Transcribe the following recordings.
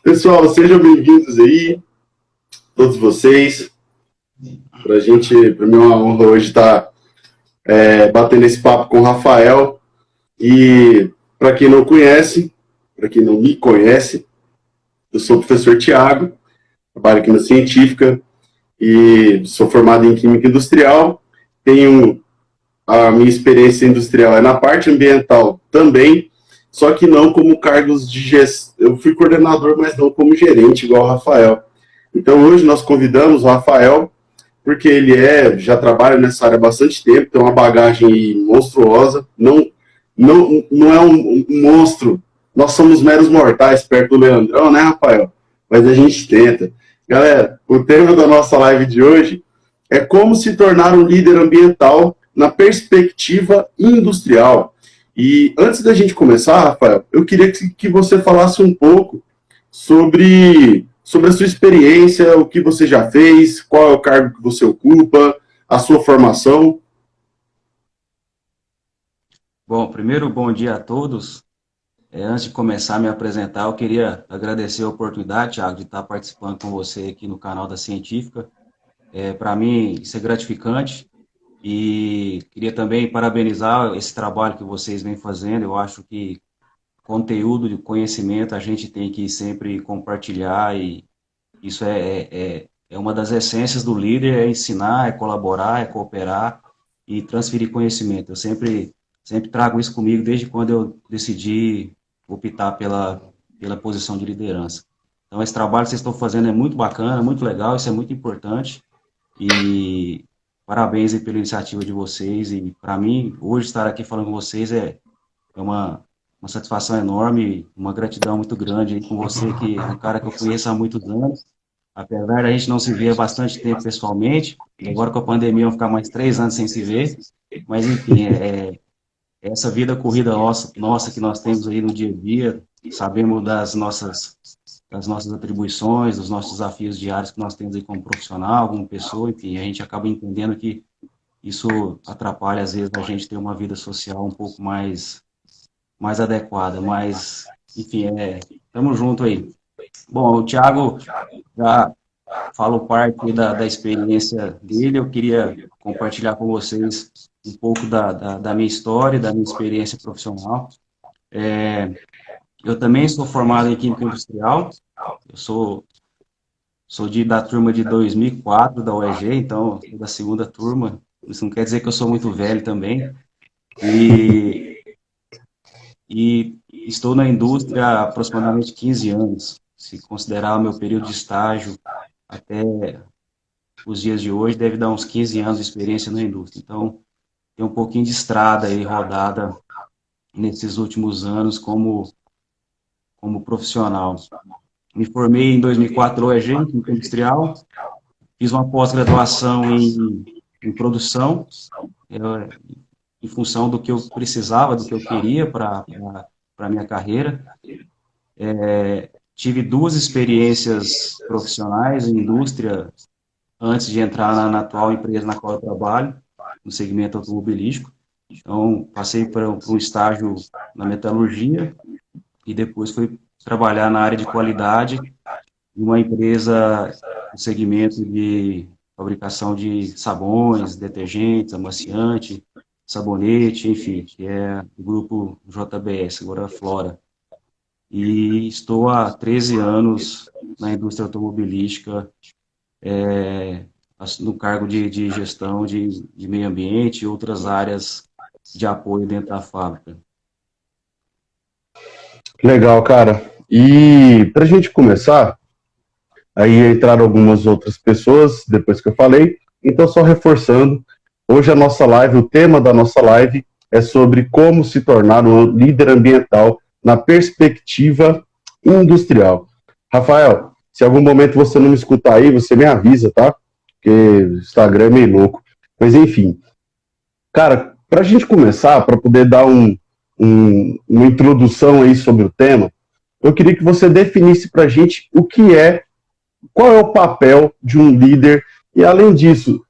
Pessoal, sejam bem-vindos aí, todos vocês. Para mim é uma honra hoje estar batendo esse papo com o Rafael. E para quem não conhece, para quem não me conhece, eu sou o professor Tiago, trabalho aqui na Científica e sou formado em Química Industrial. Tenho a minha experiência industrial na parte ambiental também, só que não como cargos de gestão. Eu fui coordenador, mas não como gerente, igual o Rafael. Então, hoje nós convidamos o Rafael, porque ele já trabalha nessa área há bastante tempo, tem uma bagagem monstruosa, não é um monstro, nós somos meros mortais perto do Leandrão, né, Rafael? Mas a gente tenta. Galera, o tema da nossa live de hoje é como se tornar um líder ambiental na perspectiva industrial. E antes da gente começar, Rafael, eu queria que você falasse um pouco sobre a sua experiência, o que você já fez, qual é o cargo que você ocupa, a sua formação. Bom, primeiro, bom dia a todos. Antes de começar a me apresentar, eu queria agradecer a oportunidade, Thiago, de estar participando com você aqui no canal da Científica. Para mim, isso é gratificante. E queria também parabenizar esse trabalho que vocês vêm fazendo. Eu acho que conteúdo de conhecimento a gente tem que sempre compartilhar, e isso é uma das essências do líder, é ensinar, é colaborar, é cooperar e transferir conhecimento. Eu sempre trago isso comigo desde quando eu decidi optar pela posição de liderança. Então, esse trabalho que vocês estão fazendo é muito bacana, muito legal, isso é muito importante. E parabéns aí pela iniciativa de vocês. E para mim, hoje estar aqui falando com vocês é uma satisfação enorme, uma gratidão muito grande aí com você, que é um cara que eu conheço há muitos anos. Apesar da gente não se ver há bastante tempo pessoalmente, agora com a pandemia vão ficar mais 3 anos sem se ver. Mas, enfim, essa vida corrida nossa que nós temos aí no dia a dia, sabemos das nossas atribuições, dos nossos desafios diários que nós temos aí como profissional, como pessoa, enfim, a gente acaba entendendo que isso atrapalha, às vezes, a gente ter uma vida social um pouco mais adequada, mas, enfim, estamos juntos aí. Bom, o Thiago já falou parte da experiência dele, eu queria compartilhar com vocês um pouco da minha história, da minha experiência profissional. Eu também sou formado em Química Industrial, eu sou da turma de 2004 da UEG, então, sou da segunda turma. Isso não quer dizer que eu sou muito velho também. E estou na indústria há aproximadamente 15 anos. Se considerar o meu período de estágio até os dias de hoje, deve dar uns 15 anos de experiência na indústria. Então, tem um pouquinho de estrada aí rodada nesses últimos anos como profissional. Me formei em 2004 na UEG, em Química Industrial, fiz uma pós-graduação em produção, em função do que eu precisava, do que eu queria para a minha carreira. Tive 2 experiências profissionais em indústria antes de entrar na atual empresa na qual eu trabalho, no segmento automobilístico. Então, passei por um estágio na metalurgia e depois fui trabalhar na área de qualidade em uma empresa no segmento de fabricação de sabões, detergentes, amaciante, sabonete, enfim, que é o grupo JBS, agora Flora. E estou há 13 anos na indústria automobilística, no cargo de gestão de meio ambiente e outras áreas de apoio dentro da fábrica. Legal, cara. E para a gente começar, aí entraram algumas outras pessoas depois que eu falei, então só reforçando, hoje a nossa live, o tema da nossa live é sobre como se tornar um líder ambiental na perspectiva industrial. Rafael, se em algum momento você não me escutar aí, você me avisa, tá? Porque o Instagram é meio louco. Mas enfim, cara, para a gente começar, para poder dar uma introdução aí sobre o tema, eu queria que você definisse para a gente qual é o papel de um líder, e além disso,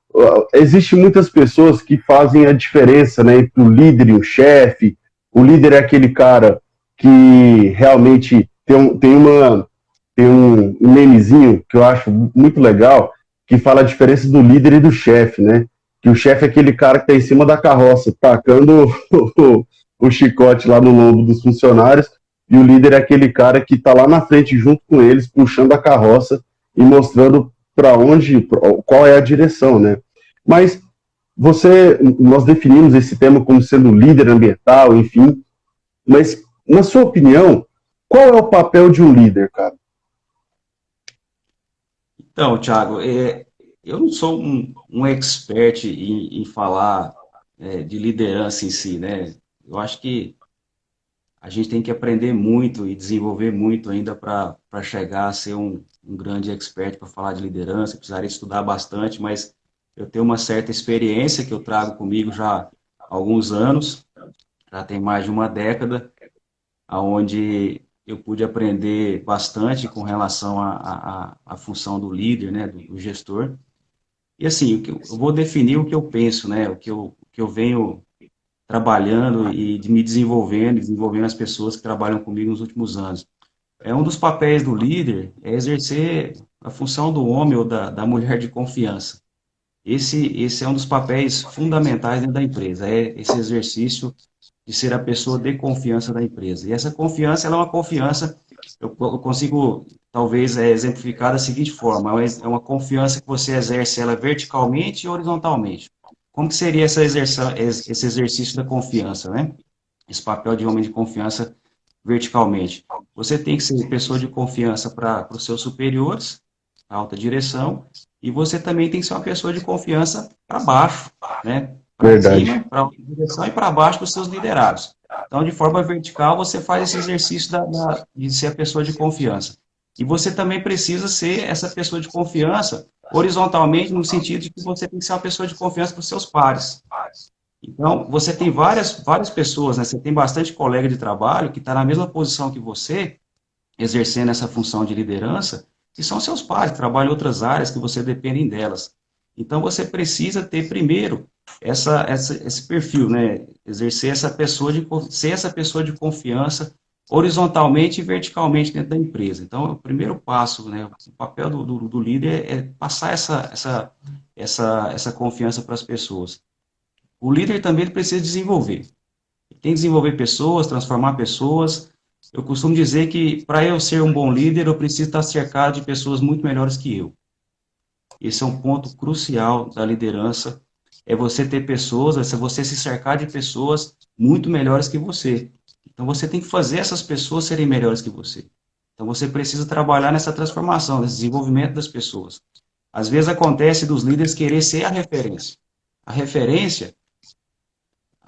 existem muitas pessoas que fazem a diferença, né, entre o líder e o chefe. O líder é aquele cara que realmente tem um memezinho que eu acho muito legal, que fala a diferença do líder e do chefe, né? Que o chefe é aquele cara que está em cima da carroça, tacando o chicote lá no lombo dos funcionários, e o líder é aquele cara que está lá na frente junto com eles, puxando a carroça e mostrando para onde, qual é a direção, né? Mas nós definimos esse tema como sendo líder ambiental, enfim, mas na sua opinião, qual é o papel de um líder, cara? Então, Thiago, eu não sou um expert em falar de liderança em si, né? Eu acho que a gente tem que aprender muito e desenvolver muito ainda para chegar a ser um grande expert para falar de liderança. Eu precisaria estudar bastante, mas eu tenho uma certa experiência que eu trago comigo já há alguns anos, já tem mais de uma década, onde eu pude aprender bastante com relação à função do líder, né, do gestor. E assim, eu vou definir o que eu penso, né, o que eu venho trabalhando e me desenvolvendo as pessoas que trabalham comigo nos últimos anos. Um dos papéis do líder é exercer a função do homem ou da mulher de confiança. Esse é um dos papéis fundamentais dentro da empresa, é esse exercício de ser a pessoa de confiança da empresa. E essa confiança, ela é uma confiança, eu consigo talvez exemplificar da seguinte forma, é uma confiança que você exerce ela verticalmente e horizontalmente. Como que seria esse exercício da confiança, né? Esse papel de homem de confiança verticalmente. Você tem que ser pessoa de confiança para os seus superiores, a alta direção, e você também tem que ser uma pessoa de confiança para baixo, né? Para cima, para a alta direção e para baixo dos seus liderados. Então, de forma vertical, você faz esse exercício de ser a pessoa de confiança. E você também precisa ser essa pessoa de confiança horizontalmente, no sentido de que você tem que ser uma pessoa de confiança para os seus pares. Então, você tem várias pessoas, né? Você tem bastante colega de trabalho que está na mesma posição que você, exercendo essa função de liderança, que são seus pares, que trabalham em outras áreas que você depende delas. Então, você precisa ter, primeiro, esse perfil, né? Exercer ser essa pessoa de confiança horizontalmente e verticalmente dentro da empresa. Então, o primeiro passo, né? O papel do líder é passar essa confiança para as pessoas. O líder também ele precisa desenvolver. Ele tem que desenvolver pessoas, transformar pessoas. Eu costumo dizer que para eu ser um bom líder, eu preciso estar cercado de pessoas muito melhores que eu. Esse é um ponto crucial da liderança, é você ter pessoas, é você se cercar de pessoas muito melhores que você. Então você tem que fazer essas pessoas serem melhores que você. Então você precisa trabalhar nessa transformação, nesse desenvolvimento das pessoas. Às vezes acontece dos líderes querer ser a referência. A referência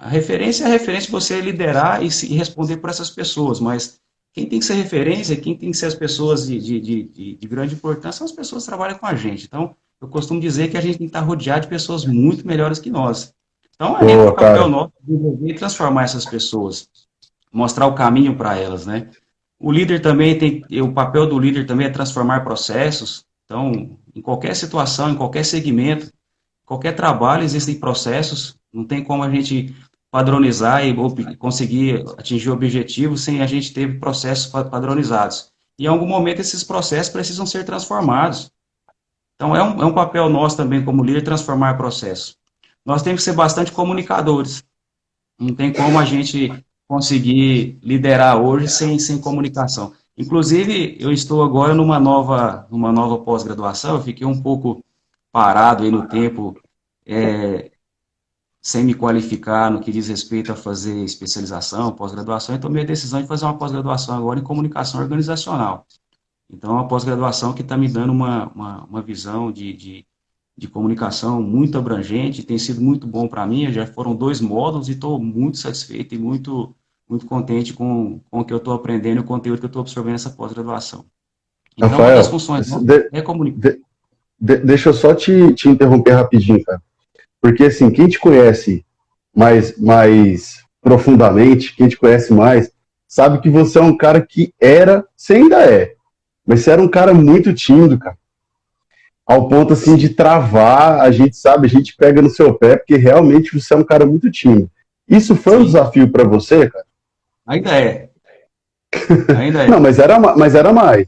é a referência de você liderar e responder por essas pessoas, mas quem tem que ser referência, quem tem que ser as pessoas de grande importância são as pessoas que trabalham com a gente. Então, eu costumo dizer que a gente tem que estar rodeado de pessoas muito melhores que nós. Então, aí é o papel nosso de desenvolver e transformar essas pessoas, mostrar o caminho para elas, né? O líder também o papel do líder também é transformar processos. Então, em qualquer situação, em qualquer segmento, qualquer trabalho, existem processos, não tem como a gente padronizar e conseguir atingir o objetivo sem a gente ter processos padronizados. E em algum momento esses processos precisam ser transformados. Então é um papel nosso também como líder transformar processos. Nós temos que ser bastante comunicadores. Não tem como a gente conseguir liderar hoje sem comunicação. Inclusive, eu estou agora numa nova pós-graduação, eu fiquei um pouco parado aí no tempo, sem me qualificar no que diz respeito a fazer especialização, pós-graduação, e tomei a decisão de fazer uma pós-graduação agora em comunicação organizacional. Então, é uma pós-graduação que está me dando uma visão de comunicação muito abrangente, tem sido muito bom para mim, já foram 2 módulos e estou muito satisfeito e muito contente com o que eu estou aprendendo e o conteúdo que eu estou absorvendo nessa pós-graduação. Então, Rafael, uma das funções é comunicar. Deixa eu só te interromper rapidinho, cara. Porque, assim, quem te conhece mais profundamente, quem te conhece mais, sabe que você é um cara que você ainda é, mas você era um cara muito tímido, cara. Ao ponto, assim, de travar, a gente pega no seu pé, porque realmente você é um cara muito tímido. Isso foi um desafio para você, cara? Ainda é. Ainda Não, é. mas era mais.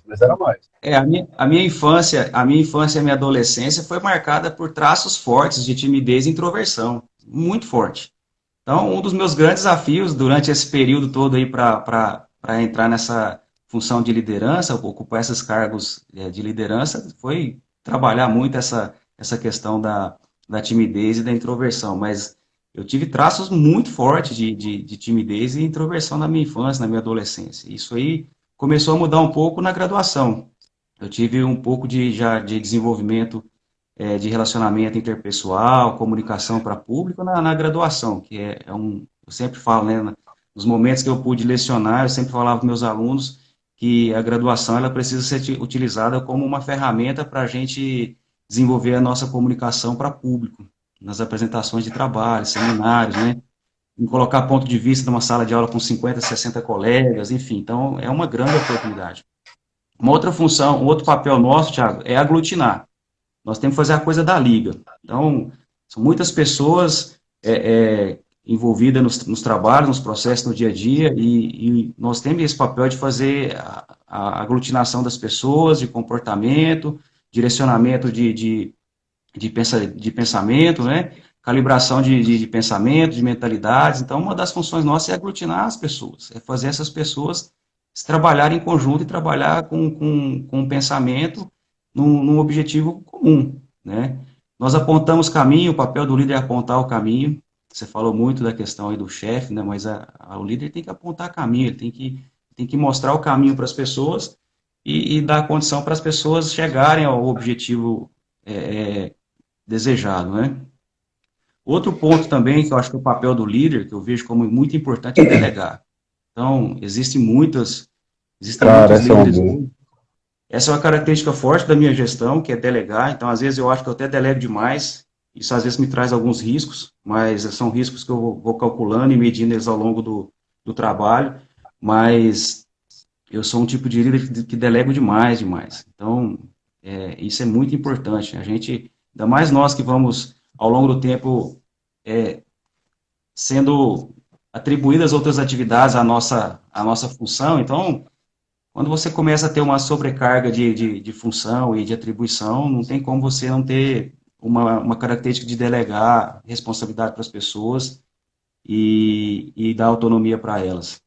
A minha infância e a minha adolescência foi marcada por traços fortes de timidez e introversão, muito forte. Então, um dos meus grandes desafios durante esse período todo aí para entrar nessa função de liderança, ocupar esses cargos de liderança, foi trabalhar muito essa questão da timidez e da introversão. Mas eu tive traços muito fortes de timidez e introversão na minha infância, na minha adolescência. Isso aí começou a mudar um pouco na graduação. Eu tive um pouco já de desenvolvimento de relacionamento interpessoal, comunicação para público na graduação, que eu sempre falo, né, nos momentos que eu pude lecionar, eu sempre falava para meus alunos que a graduação ela precisa ser utilizada como uma ferramenta para a gente desenvolver a nossa comunicação para público, nas apresentações de trabalho, seminários, né, em colocar ponto de vista numa sala de aula com 50, 60 colegas, enfim, então é uma grande oportunidade. Uma outra função, um outro papel nosso, Thiago, é aglutinar. Nós temos que fazer a coisa da liga. Então, são muitas pessoas envolvidas nos trabalhos, nos processos no dia a dia, e nós temos esse papel de fazer a aglutinação das pessoas, de comportamento, direcionamento de pensamento, né? Calibração de pensamento, de mentalidades. Então, uma das funções nossas é aglutinar as pessoas, é fazer essas pessoas se trabalharem em conjunto e trabalhar com um pensamento num objetivo comum, né? Nós apontamos caminho, o papel do líder é apontar o caminho. Você falou muito da questão aí do chefe, né? Mas o líder tem que apontar caminho, ele tem que mostrar o caminho para as pessoas e dar condição para as pessoas chegarem ao objetivo desejado, né? Outro ponto também, que eu acho que é o papel do líder, que eu vejo como muito importante, é delegar. Então, existem Cara, muitos essa é uma líderes boa. hoje. Essa é uma característica forte da minha gestão, que é delegar. Então, às vezes, eu acho que eu até delego demais. Isso, às vezes, me traz alguns riscos, mas são riscos que eu vou calculando e medindo eles ao longo do trabalho. Mas eu sou um tipo de líder que delego demais, demais. Então, isso é muito importante. A gente, ainda mais nós que vamos, ao longo do tempo, sendo atribuídas outras atividades à nossa função. Então, quando você começa a ter uma sobrecarga de função e de atribuição, não tem como você não ter uma característica de delegar responsabilidade para as pessoas e dar autonomia para elas.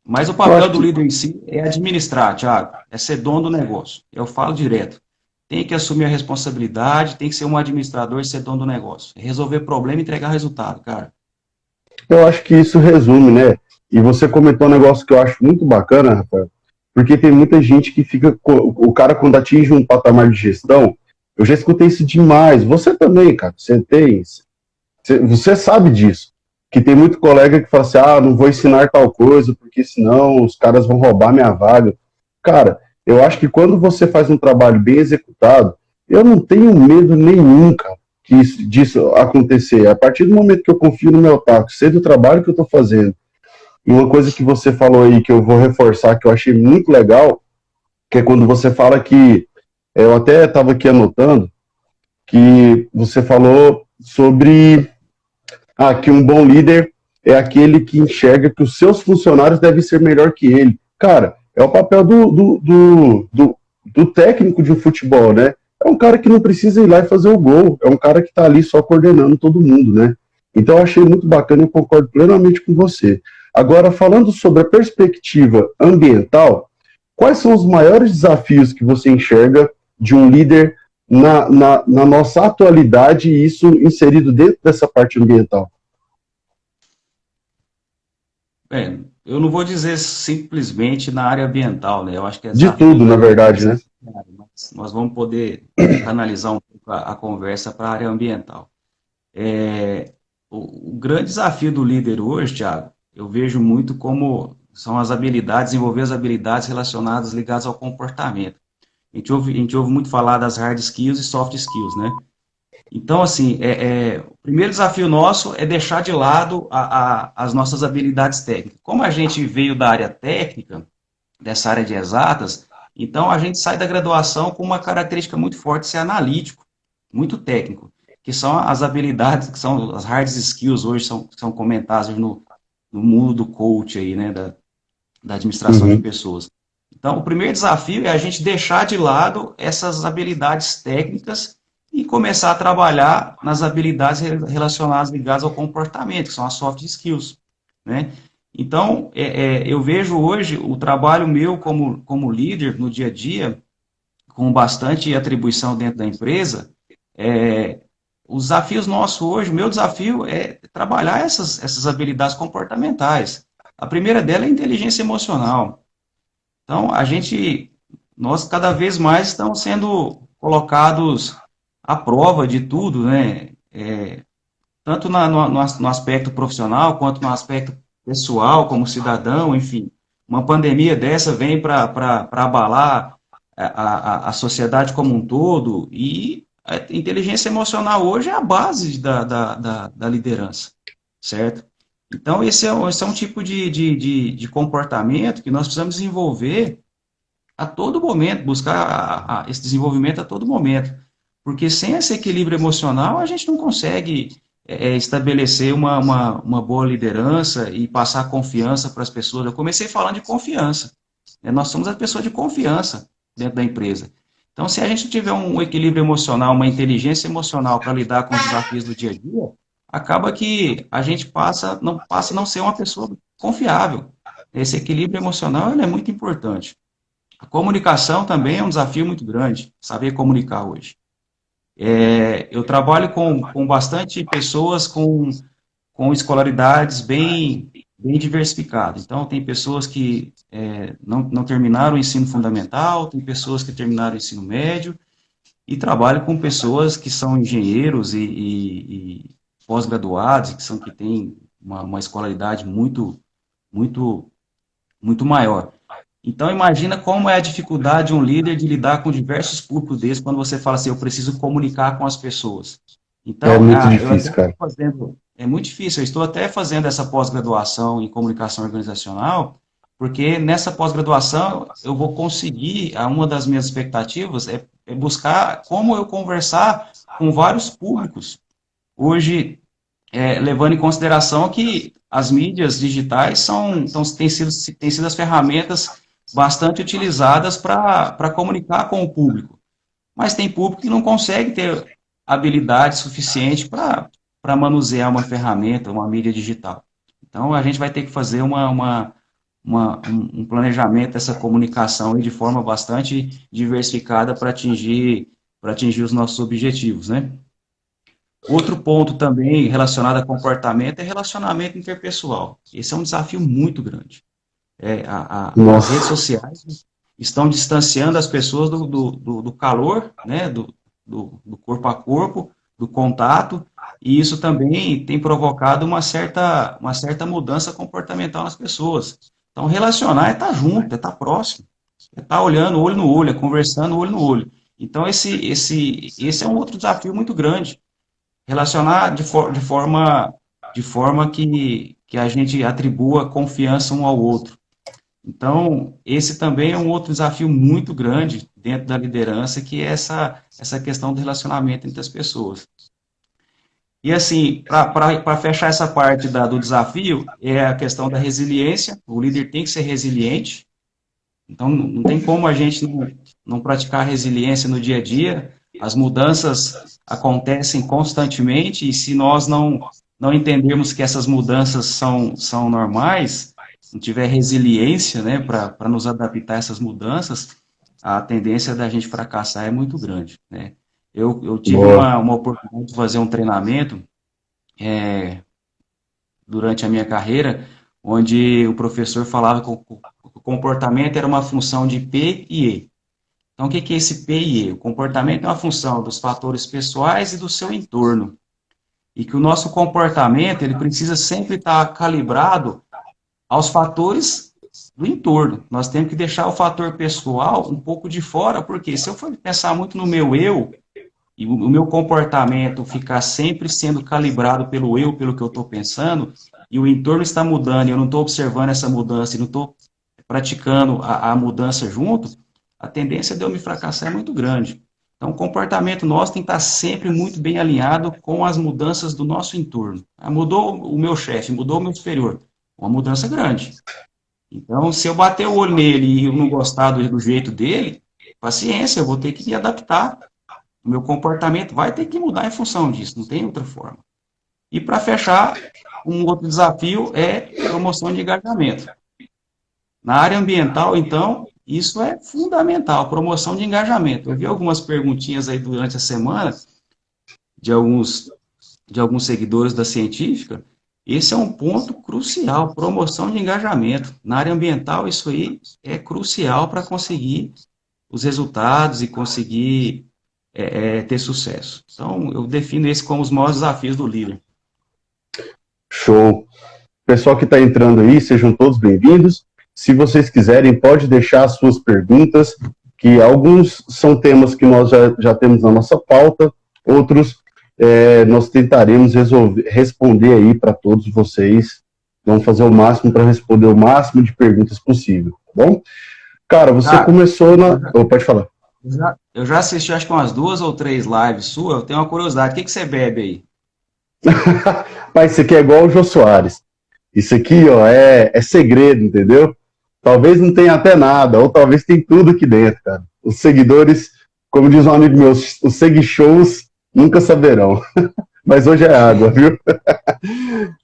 Mas o Eu papel acho do que, líder em si é administrar, Thiago, é ser dono do negócio. Eu falo direto. Tem que assumir a responsabilidade, tem que ser um administrador e ser dono do negócio. É resolver problema e entregar resultado, cara. eu acho que isso resume, né? E você comentou um negócio que eu acho muito bacana, Rafael, porque tem muita gente que fica. O cara, quando atinge um patamar de gestão, eu já escutei isso demais. Você também, cara. Você sabe disso. Que tem muito colega que fala assim: ah, não vou ensinar tal coisa, porque senão os caras vão roubar minha vaga. Cara, eu acho que quando você faz um trabalho bem executado, eu não tenho medo nenhum, cara, disso acontecer. A partir do momento que eu confio no meu taco, sei do trabalho que eu estou fazendo, e uma coisa que você falou aí que eu vou reforçar, que eu achei muito legal, que é quando você fala que, eu até estava aqui anotando, que você falou sobre que um bom líder é aquele que enxerga que os seus funcionários devem ser melhor que ele. Cara, é o papel do técnico de um futebol, né? É um cara que não precisa ir lá e fazer o gol, é um cara que está ali só coordenando todo mundo, né? Então eu achei muito bacana e concordo plenamente com você. Agora, falando sobre a perspectiva ambiental, quais são os maiores desafios que você enxerga de um líder na nossa atualidade e isso inserido dentro dessa parte ambiental? Eu não vou dizer simplesmente na área ambiental, né? Eu acho que é De tudo, desafios na aí é verdade, né? interdisciplinar, mas nós vamos poder canalizar um pouco a conversa para a área ambiental. O grande desafio do líder hoje, Thiago, eu vejo muito como são as habilidades, desenvolver as habilidades relacionadas, ligadas ao comportamento. A gente ouve muito falar das hard skills e soft skills, né? Então, assim, o primeiro desafio nosso é deixar de lado as nossas habilidades técnicas. Como a gente veio da área técnica, dessa área de exatas, então a gente sai da graduação com uma característica muito forte de ser analítico, muito técnico, que são as habilidades, que são as hard skills hoje, são comentadas no mundo do coach aí, né, da administração de pessoas. Então, o primeiro desafio é a gente deixar de lado essas habilidades técnicas e começar a trabalhar nas habilidades relacionadas, ligadas ao comportamento, que são as soft skills, né? Então, eu vejo hoje o trabalho meu como líder no dia a dia, com bastante atribuição dentro da empresa, os desafios nossos hoje, o meu desafio é trabalhar essas habilidades comportamentais. A primeira dela é a inteligência emocional. Então, nós cada vez mais estamos sendo colocados à prova de tudo, né? Tanto no aspecto profissional, quanto no aspecto pessoal, como cidadão, enfim. Uma pandemia dessa vem para abalar a sociedade como um todo, e a inteligência emocional hoje é a base da liderança, certo? Então, esse é um tipo de comportamento que nós precisamos desenvolver a todo momento, buscar esse desenvolvimento a todo momento. Porque sem esse equilíbrio emocional, a gente não consegue estabelecer uma boa liderança e passar confiança para as pessoas. Eu comecei falando de confiança, né? Nós somos a pessoa de confiança dentro da empresa. Então, se a gente tiver um equilíbrio emocional, uma inteligência emocional para lidar com os desafios do dia a dia, acaba que a gente passa a não ser uma pessoa confiável. Esse equilíbrio emocional ele é muito importante. A comunicação também é um desafio muito grande, saber comunicar hoje. Eu trabalho com bastante pessoas com escolaridades bem diversificadas. Então, tem pessoas que não terminaram o ensino fundamental, tem pessoas que terminaram o ensino médio, e trabalho com pessoas que são engenheiros e pós-graduados, que têm uma escolaridade muito, muito maior. Então, imagina como é a dificuldade de um líder de lidar com diversos públicos desses quando você fala assim, eu preciso comunicar com as pessoas. É Então, muito eu até difícil, estou cara. fazendo, é muito difícil, eu estou até fazendo essa pós-graduação em comunicação organizacional, porque nessa pós-graduação eu vou conseguir, uma das minhas expectativas é buscar como eu conversar com vários públicos. Hoje, levando em consideração que as mídias digitais têm sido as ferramentas bastante utilizadas para comunicar com o público. Mas tem público que não consegue ter habilidade suficiente para manusear uma ferramenta, uma mídia digital. Então, a gente vai ter que fazer um planejamento dessa comunicação aí de forma bastante diversificada para atingir os nossos objetivos, né? Outro ponto também relacionado a comportamento é relacionamento interpessoal. Esse é um desafio muito grande. As redes Nossa. sociais estão distanciando as pessoas do calor, né, do corpo a corpo, do contato, e isso também tem provocado uma certa mudança comportamental nas pessoas. Então, relacionar é estar junto, é estar próximo, é estar olhando olho no olho, é conversando olho no olho. Então, esse é um outro desafio muito grande. Relacionar de forma que a gente atribua confiança um ao outro. Então, esse também é um outro desafio muito grande dentro da liderança, que é essa questão do relacionamento entre as pessoas. E assim, para fechar essa parte do desafio, é a questão da resiliência. O líder tem que ser resiliente. Então, não tem como a gente não praticar resiliência no dia a dia. As mudanças acontecem constantemente, e se nós não entendermos que essas mudanças são normais, não tiver resiliência, né, para nos adaptar a essas mudanças, a tendência da gente fracassar é muito grande, né? Eu tive Boa. uma oportunidade de fazer um treinamento durante a minha carreira, onde o professor falava que o comportamento era uma função de P e E. Então, o que é esse P e E? O comportamento é uma função dos fatores pessoais e do seu entorno. E que o nosso comportamento ele precisa sempre estar calibrado aos fatores do entorno. Nós temos que deixar o fator pessoal um pouco de fora, porque se eu for pensar muito no meu eu, e o meu comportamento ficar sempre sendo calibrado pelo eu, pelo que eu estou pensando, e o entorno está mudando, e eu não estou observando essa mudança, e não estou praticando a mudança junto, a tendência de eu me fracassar é muito grande. Então, o comportamento nosso tem que estar sempre muito bem alinhado com as mudanças do nosso entorno. Mudou o meu chefe, mudou o meu superior, uma mudança grande. Então, se eu bater o olho nele e eu não gostar do jeito dele, paciência, eu vou ter que me adaptar. O meu comportamento vai ter que mudar em função disso, não tem outra forma. E para fechar, um outro desafio é promoção de engajamento. Na área ambiental, então, isso é fundamental, promoção de engajamento. Eu vi algumas perguntinhas aí durante a semana de alguns seguidores da científica. Esse é um ponto crucial, promoção de engajamento. Na área ambiental, isso aí é crucial para conseguir os resultados e conseguir ter sucesso. Então, eu defino esse como os maiores desafios do líder. Show. Pessoal que está entrando aí, sejam todos bem-vindos. Se vocês quiserem, pode deixar as suas perguntas, que alguns são temas que nós já temos na nossa pauta, outros nós tentaremos responder aí para todos vocês. Vamos fazer o máximo para responder o máximo de perguntas possível, tá bom? Cara, você começou na... pode falar. Eu já assisti, acho que umas 2 ou 3 lives suas. Eu tenho uma curiosidade. O que você bebe aí? Pai, isso aqui é igual o Jô Soares. Isso aqui, ó, é segredo, entendeu? Talvez não tenha até nada, ou talvez tem tudo aqui dentro, cara. Os seguidores, como diz um amigo meu, os segui-shows nunca saberão. Mas hoje é água, viu?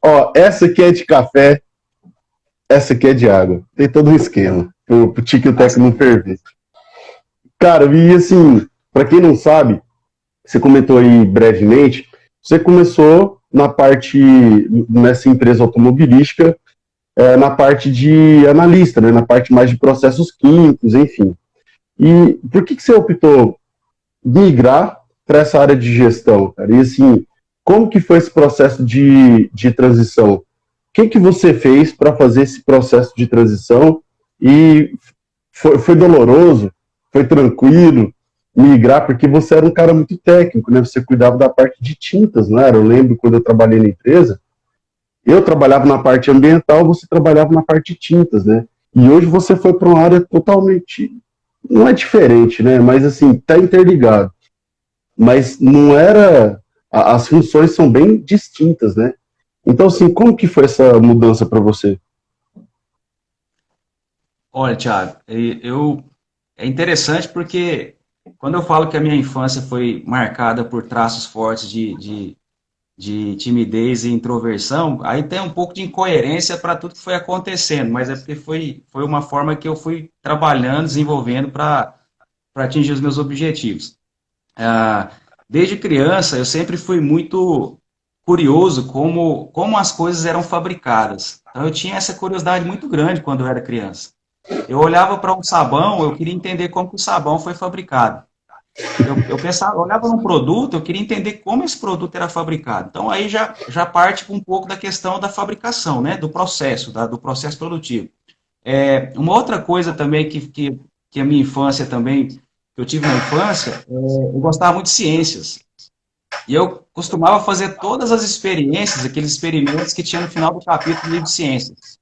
Ó, essa aqui é de café, essa aqui é de água. Tem todo um esquema, pro Tique e o Teco não ferver. Cara, e assim, para quem não sabe, você comentou aí brevemente, você começou nessa empresa automobilística, na parte de analista, né, na parte mais de processos químicos, enfim. E por que você optou migrar para essa área de gestão, cara? E assim, como que foi esse processo de transição? O que você fez para fazer esse processo de transição? E foi doloroso? Foi tranquilo migrar? Porque você era um cara muito técnico, né? Você cuidava da parte de tintas, não era? Eu lembro quando eu trabalhei na empresa, eu trabalhava na parte ambiental, você trabalhava na parte de tintas, né? E hoje você foi para uma área totalmente, não é diferente, né? Mas assim, tá interligado. Mas não era, as funções são bem distintas, né? Então, assim, como que foi essa mudança para você? Olha, Thiago, é interessante porque quando eu falo que a minha infância foi marcada por traços fortes de timidez e introversão, aí tem um pouco de incoerência para tudo que foi acontecendo, mas é porque foi uma forma que eu fui trabalhando, desenvolvendo para atingir os meus objetivos. Desde criança, eu sempre fui muito curioso como as coisas eram fabricadas. Então, eu tinha essa curiosidade muito grande quando eu era criança. Eu olhava para um sabão, eu queria entender como que o sabão foi fabricado. Eu pensava, eu olhava num produto, eu queria entender como esse produto era fabricado. Então, aí já parte um pouco da questão da fabricação, né, do processo, do processo produtivo. Uma outra coisa também que a minha infância também, que eu tive na infância, eu gostava muito de ciências. E eu costumava fazer todas as experiências, aqueles experimentos que tinha no final do capítulo do livro de ciências.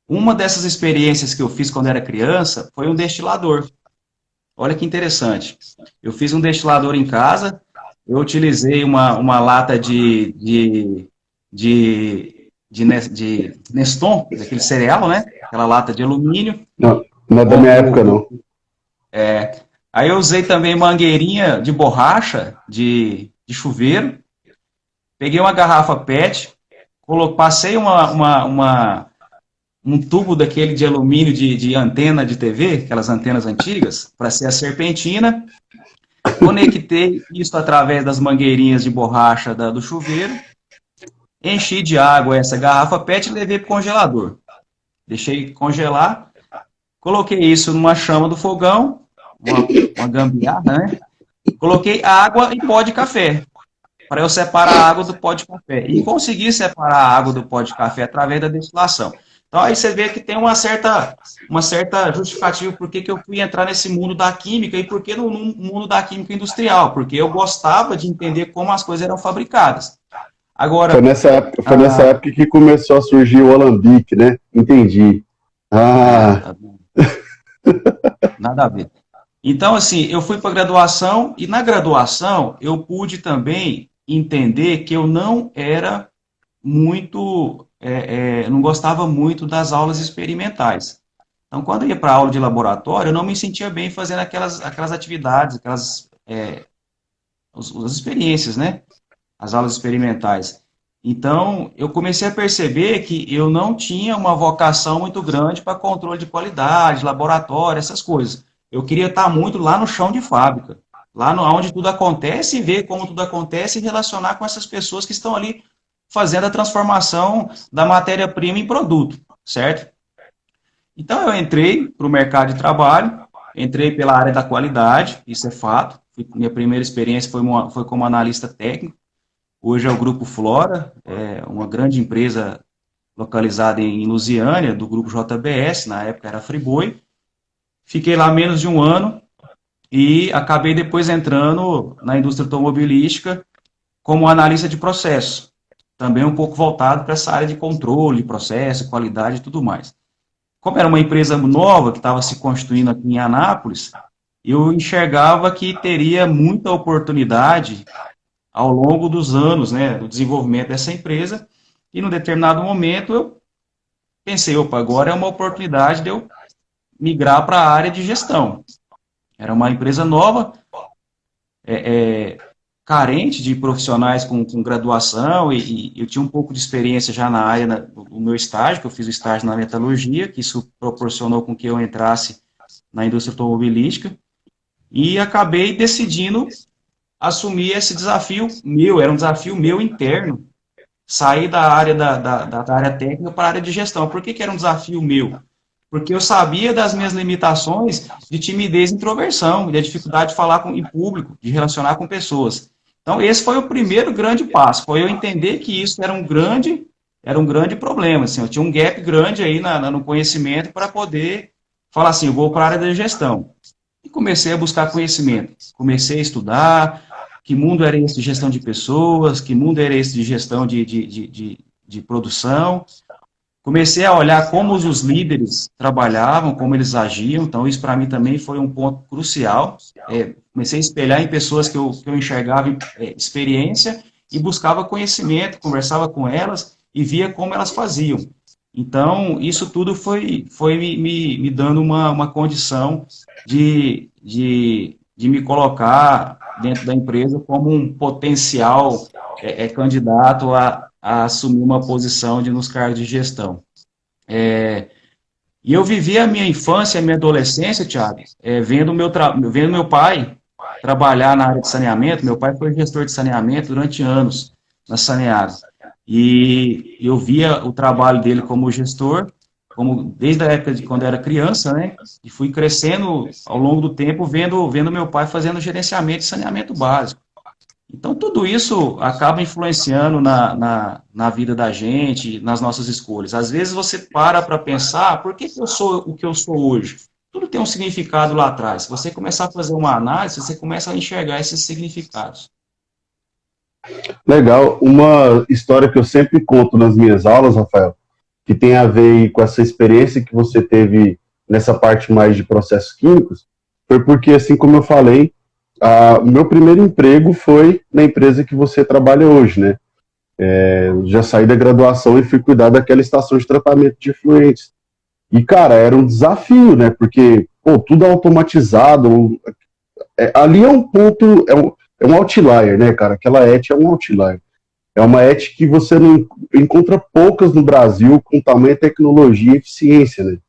Uma dessas experiências que eu fiz quando era criança foi um destilador. Olha que interessante. Eu fiz um destilador em casa, eu utilizei uma lata de Neston, daquele cereal, né? Aquela lata de alumínio. Não, não é da minha época, não. Aí eu usei também mangueirinha de borracha, de chuveiro. Peguei uma garrafa PET, passei um tubo daquele de alumínio de antena de TV, aquelas antenas antigas, para ser a serpentina. Conectei isso através das mangueirinhas de borracha do chuveiro. Enchi de água essa garrafa PET e levei para o congelador. Deixei congelar. Coloquei isso numa chama do fogão, uma gambiarra, né? Coloquei água e pó de café, para eu separar a água do pó de café. E consegui separar a água do pó de café através da destilação. Então, aí você vê que tem uma certa justificativa por que eu fui entrar nesse mundo da química e por que no mundo da química industrial, porque eu gostava de entender como as coisas eram fabricadas. Agora, foi nessa época que começou a surgir o alambique, né? Entendi. Nada a ver. Então, assim, eu fui para a graduação e na graduação eu pude também entender que eu não era muito não gostava muito das aulas experimentais. Então, quando eu ia para a aula de laboratório, eu não me sentia bem fazendo aquelas atividades, as experiências, né? As aulas experimentais. Então, eu comecei a perceber que eu não tinha uma vocação muito grande para controle de qualidade, laboratório, essas coisas. Eu queria estar muito lá no chão de fábrica, lá onde tudo acontece, e ver como tudo acontece e relacionar com essas pessoas que estão ali fazendo a transformação da matéria-prima em produto, certo? Então, eu entrei para o mercado de trabalho, entrei pela área da qualidade, isso é fato. Minha primeira experiência foi como analista técnico. Hoje é o Grupo Flora, é uma grande empresa localizada em Lusiânia, do Grupo JBS, na época era Friboi. Fiquei lá menos de um ano e acabei depois entrando na indústria automobilística como analista de processo, também um pouco voltado para essa área de controle, processo, qualidade e tudo mais. Como era uma empresa nova que estava se constituindo aqui em Anápolis, eu enxergava que teria muita oportunidade ao longo dos anos, né, do desenvolvimento dessa empresa, e num determinado momento eu pensei, opa, agora é uma oportunidade de eu migrar para a área de gestão. Era uma empresa nova, carente de profissionais com graduação, e eu tinha um pouco de experiência já na área do meu estágio, que eu fiz o estágio na metalurgia, que isso proporcionou com que eu entrasse na indústria automobilística, e acabei decidindo assumir esse desafio meu, era um desafio meu interno, sair da área da área técnica para a área de gestão. Por que era um desafio meu? Porque eu sabia das minhas limitações de timidez e introversão, da dificuldade de falar em público, de relacionar com pessoas. Então, esse foi o primeiro grande passo, foi eu entender que isso era um grande problema, assim, eu tinha um gap grande aí no conhecimento para poder falar assim, eu vou para a área da gestão. E comecei a buscar conhecimento, comecei a estudar, que mundo era esse de gestão de pessoas, que mundo era esse de gestão de produção. Comecei a olhar como os líderes trabalhavam, como eles agiam, então isso para mim também foi um ponto crucial. Comecei a espelhar em pessoas que eu enxergava experiência e buscava conhecimento, conversava com elas e via como elas faziam. Então, isso tudo foi me dando uma condição de me colocar dentro da empresa como um potencial candidato a assumir uma posição nos cargos de gestão. E eu vivi a minha infância, a minha adolescência, Thiago, vendo meu pai trabalhar na área de saneamento. Meu pai foi gestor de saneamento durante anos na Saneago. E eu via o trabalho dele como gestor, desde a época de quando eu era criança, né? E fui crescendo ao longo do tempo, vendo meu pai fazendo gerenciamento de saneamento básico. Então, tudo isso acaba influenciando na vida da gente, nas nossas escolhas. Às vezes você para pensar, por que eu sou o que eu sou hoje? Tudo tem um significado lá atrás. Se você começar a fazer uma análise, você começa a enxergar esses significados. Legal. Uma história que eu sempre conto nas minhas aulas, Rafael, que tem a ver com essa experiência que você teve nessa parte mais de processos químicos, foi porque, assim como eu falei, o meu primeiro emprego foi na empresa que você trabalha hoje, né? Já saí da graduação e fui cuidar daquela estação de tratamento de efluentes. E, cara, era um desafio, né? Porque, tudo automatizado. Ali é um ponto, é um outlier, né, cara? Aquela ET é um outlier. É uma ET que você não encontra poucas no Brasil com tamanha tecnologia e eficiência, né?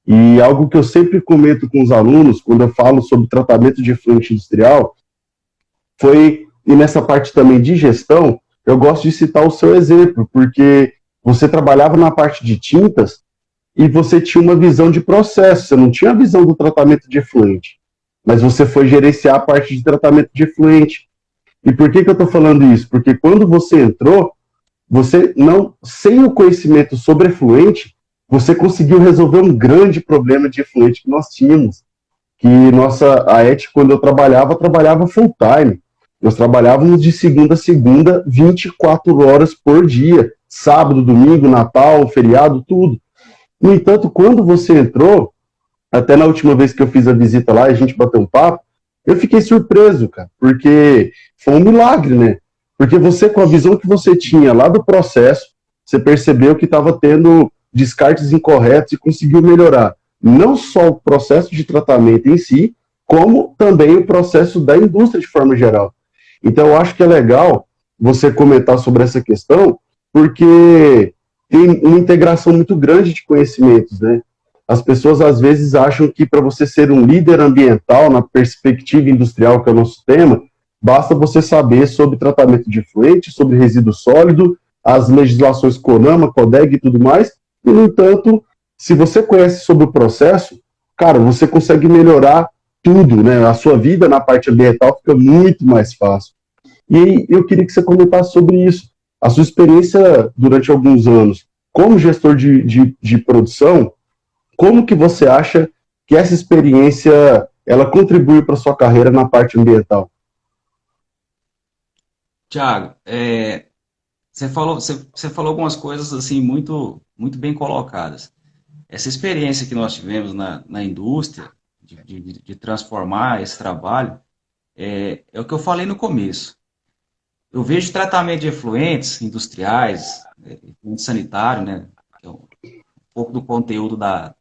E algo que eu sempre comento com os alunos, quando eu falo sobre tratamento de efluente industrial, e nessa parte também de gestão, eu gosto de citar o seu exemplo, porque você trabalhava na parte de tintas e você tinha uma visão de processo, você não tinha a visão do tratamento de efluente, mas você foi gerenciar a parte de tratamento de efluente. E por que eu estou falando isso? Porque quando você entrou, sem o conhecimento sobre efluente, você conseguiu resolver um grande problema de efluente que nós tínhamos. Que a ET, quando eu trabalhava full time. Nós trabalhávamos de segunda a segunda, 24 horas por dia. Sábado, domingo, Natal, feriado, tudo. No entanto, quando você entrou, até na última vez que eu fiz a visita lá, a gente bateu um papo, eu fiquei surpreso, cara, porque foi um milagre, né? Porque você, com a visão que você tinha lá do processo, você percebeu que estava tendo descartes incorretos e conseguiu melhorar não só o processo de tratamento em si, como também o processo da indústria de forma geral. Então, eu acho que é legal você comentar sobre essa questão, porque tem uma integração muito grande de conhecimentos, né? As pessoas, às vezes, acham que para você ser um líder ambiental, na perspectiva industrial, que é o nosso tema, basta você saber sobre tratamento de efluente, sobre resíduo sólido, as legislações CONAMA, CODEG e tudo mais, e, no entanto, se você conhece sobre o processo, cara, você consegue melhorar tudo, né? A sua vida na parte ambiental fica muito mais fácil. E eu queria que você comentasse sobre isso. A sua experiência durante alguns anos como gestor de produção, como que você acha que essa experiência ela contribui para a sua carreira na parte ambiental? Tiago, você falou algumas coisas assim muito bem colocadas. Essa experiência que nós tivemos na indústria, de transformar esse trabalho, é o que eu falei no começo. Eu vejo tratamento de efluentes industriais, efluente sanitário, né, que é um pouco do conteúdo da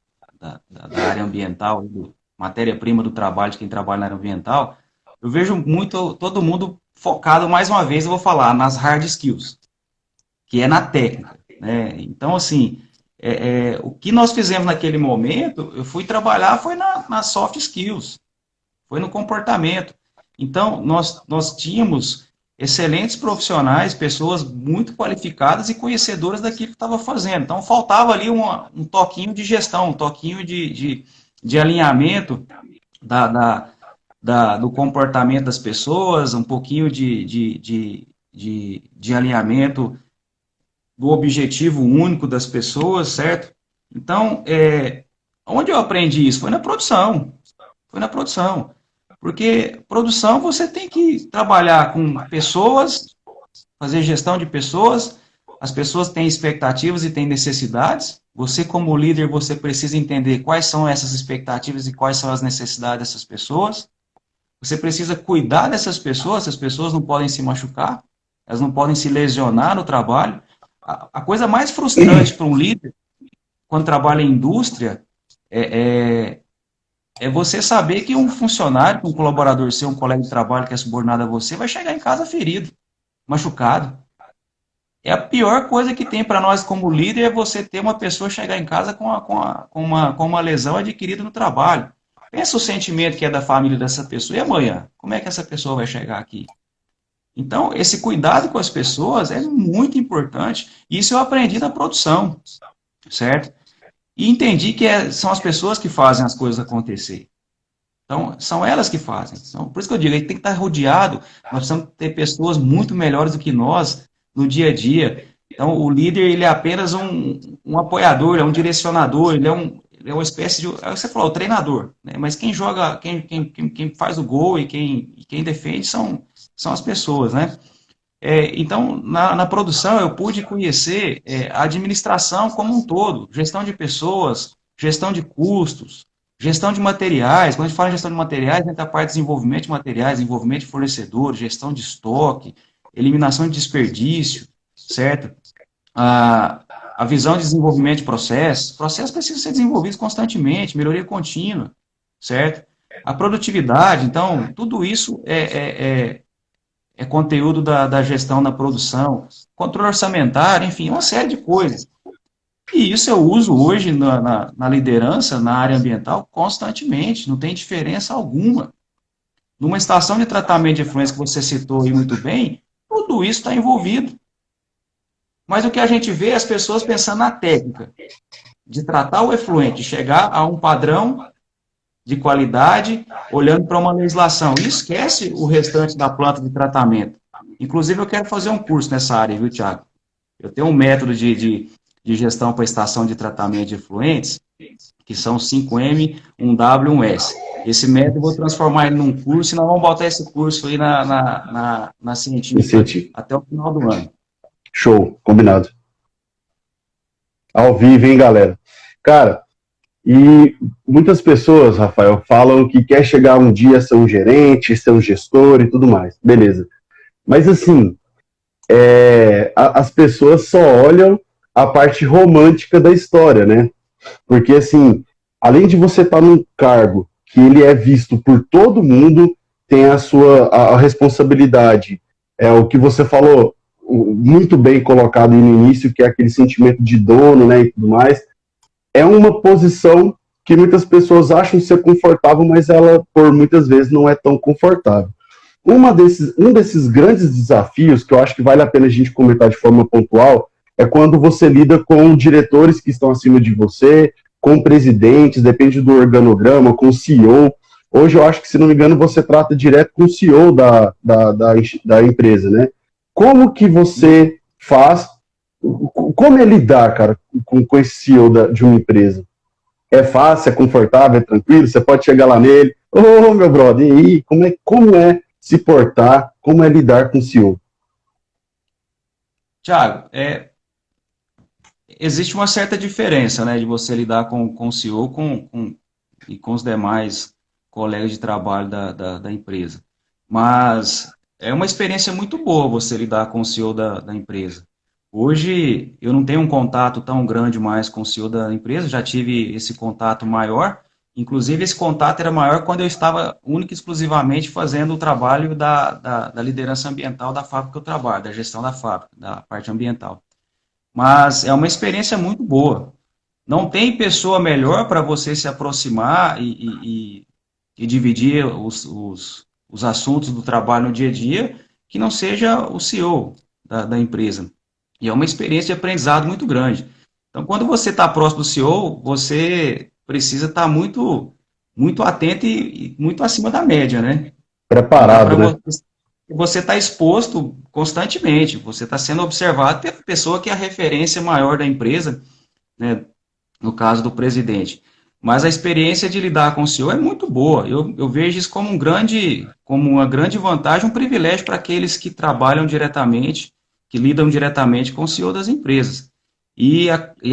área ambiental, matéria-prima do trabalho de quem trabalha na área ambiental. Eu vejo muito todo mundo focado, mais uma vez, eu vou falar, nas hard skills, que é na técnica, né? Então, assim, o que nós fizemos naquele momento, eu fui trabalhar, foi nas soft skills, foi no comportamento. Então, nós tínhamos excelentes profissionais, pessoas muito qualificadas e conhecedoras daquilo que estava fazendo. Então, faltava ali um toquinho de gestão, um toquinho de alinhamento do comportamento das pessoas, um pouquinho de alinhamento do objetivo único das pessoas, certo? Então, onde eu aprendi isso? Foi na produção. Foi na produção. Porque produção você tem que trabalhar com pessoas, fazer gestão de pessoas, as pessoas têm expectativas e têm necessidades. Você, como líder, você precisa entender quais são essas expectativas e quais são as necessidades dessas pessoas. Você precisa cuidar dessas pessoas, essas pessoas não podem se machucar, elas não podem se lesionar no trabalho. A coisa mais frustrante para um líder, quando trabalha em indústria, é você saber que um funcionário, que um colaborador seu, um colega de trabalho que é subordinado a você, vai chegar em casa ferido, machucado. É a pior coisa que tem para nós como líder é você ter uma pessoa chegar em casa com uma lesão adquirida no trabalho. Pensa o sentimento que é da família dessa pessoa. E amanhã? Como é que essa pessoa vai chegar aqui? Então, esse cuidado com as pessoas é muito importante. Isso eu aprendi na produção, certo? E entendi que são as pessoas que fazem as coisas acontecer. Então, são elas que fazem. Então, por isso que eu digo, a gente tem que estar rodeado, nós precisamos ter pessoas muito melhores do que nós no dia a dia. Então, o líder, ele é apenas um apoiador, é um direcionador, ele é uma espécie de, você falou, o treinador, né? Mas quem joga, quem faz o gol e quem defende são as pessoas, né? Então, na produção, eu pude conhecer a administração como um todo, gestão de pessoas, gestão de custos, gestão de materiais. Quando a gente fala em gestão de materiais, a gente tem a parte de desenvolvimento de materiais, desenvolvimento de fornecedores, gestão de estoque, eliminação de desperdício, certo? A visão de desenvolvimento de processos. Processos precisam ser desenvolvidos constantemente, melhoria contínua, certo? A produtividade, então, tudo isso é conteúdo da gestão da produção, controle orçamentário, enfim, uma série de coisas. E isso eu uso hoje na liderança, na área ambiental, constantemente, não tem diferença alguma. Numa estação de tratamento de efluentes que você citou aí muito bem, tudo isso está envolvido. Mas o que a gente vê é as pessoas pensando na técnica de tratar o efluente, de chegar a um padrão de qualidade, olhando para uma legislação. E esquece o restante da planta de tratamento. Inclusive, eu quero fazer um curso nessa área, viu, Thiago? Eu tenho um método de gestão para estação de tratamento de efluentes, que são 5M, 1W, 1S. Esse método eu vou transformar ele num curso e nós vamos botar esse curso aí na científica até o final do ano. Show, combinado. Ao vivo, hein, galera? Cara, e muitas pessoas, Rafael, falam que quer chegar um dia a ser um gerente, ser um gestor e tudo mais. Beleza. Mas, assim, as pessoas só olham a parte romântica da história, né? Porque, assim, além de você estar num cargo que ele é visto por todo mundo, tem a responsabilidade. É o que você falou, muito bem colocado no início, que é aquele sentimento de dono, né, e tudo mais. É uma posição que muitas pessoas acham ser confortável, mas ela, por muitas vezes, não é tão confortável. Um desses grandes desafios, que eu acho que vale a pena a gente comentar de forma pontual, é quando você lida com diretores que estão acima de você, com presidentes, depende do organograma, com o CEO. Hoje eu acho que, se não me engano, você trata direto com o CEO da empresa, né? Como que você faz, como é lidar, cara, com esse CEO de uma empresa? É fácil, é confortável, é tranquilo, você pode chegar lá nele, ô, meu brother, e aí, como é se portar, como é lidar com o CEO? Tiago, existe uma certa diferença, né, de você lidar com o CEO e com os demais colegas de trabalho da empresa. Mas é uma experiência muito boa você lidar com o CEO da empresa. Hoje eu não tenho um contato tão grande mais com o CEO da empresa, já tive esse contato maior. Inclusive, esse contato era maior quando eu estava única e exclusivamente fazendo o trabalho da liderança ambiental da fábrica que eu trabalho, da gestão da fábrica, da parte ambiental. Mas é uma experiência muito boa. Não tem pessoa melhor para você se aproximar e dividir os assuntos do trabalho no dia a dia que não seja o CEO da empresa. E é uma experiência de aprendizado muito grande. Então, quando você está próximo do CEO, você precisa estar muito atento e muito acima da média, né? Então, Preparado, para né? você está exposto constantemente, você está sendo observado pela pessoa que é a referência maior da empresa, né? No caso do presidente. Mas a experiência de lidar com o CEO é muito boa. Eu vejo isso como uma grande vantagem, um privilégio para aqueles que trabalham diretamente, que lidam diretamente com o CEO das empresas.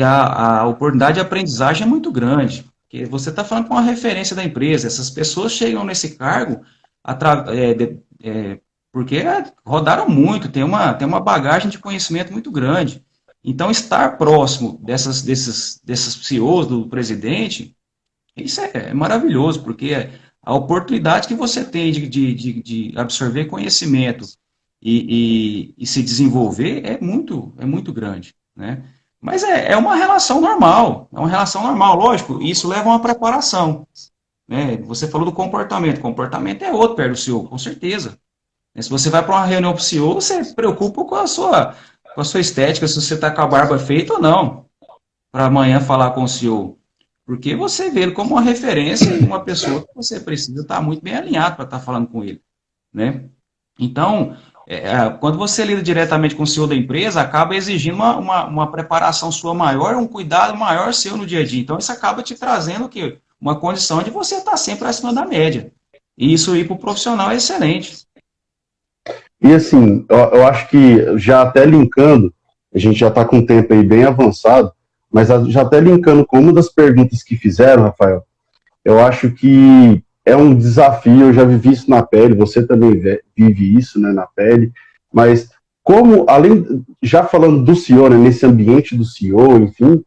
A oportunidade de aprendizagem é muito grande, porque você está falando com uma referência da empresa. Essas pessoas chegam nesse cargo porque rodaram muito, tem uma bagagem de conhecimento muito grande. Então, estar próximo desses CEOs, do presidente, isso é maravilhoso, porque a oportunidade que você tem de absorver conhecimento e se desenvolver é muito grande, né? Mas é uma relação normal, lógico, isso leva a uma preparação, né? Você falou do comportamento, comportamento é outro perto do CEO, com certeza. Se você vai para uma reunião com o CEO, você se preocupa com a sua estética, se você está com a barba feita ou não, para amanhã falar com o CEO. Porque você vê ele como uma referência e uma pessoa que você precisa estar muito bem alinhado para estar falando com ele, né? Então, quando você lida diretamente com o CEO da empresa, acaba exigindo uma preparação sua maior, um cuidado maior seu no dia a dia. Então, isso acaba te trazendo o quê? Uma condição de você estar sempre acima da média. E isso ir para o profissional é excelente. E assim, eu acho que já até linkando, a gente já está com o tempo aí bem avançado, mas já até linkando com uma das perguntas que fizeram, Rafael, eu acho que é um desafio, eu já vivi isso na pele, você também vive isso, né, na pele, mas como, além, já falando do CEO, né, nesse ambiente do CEO, enfim,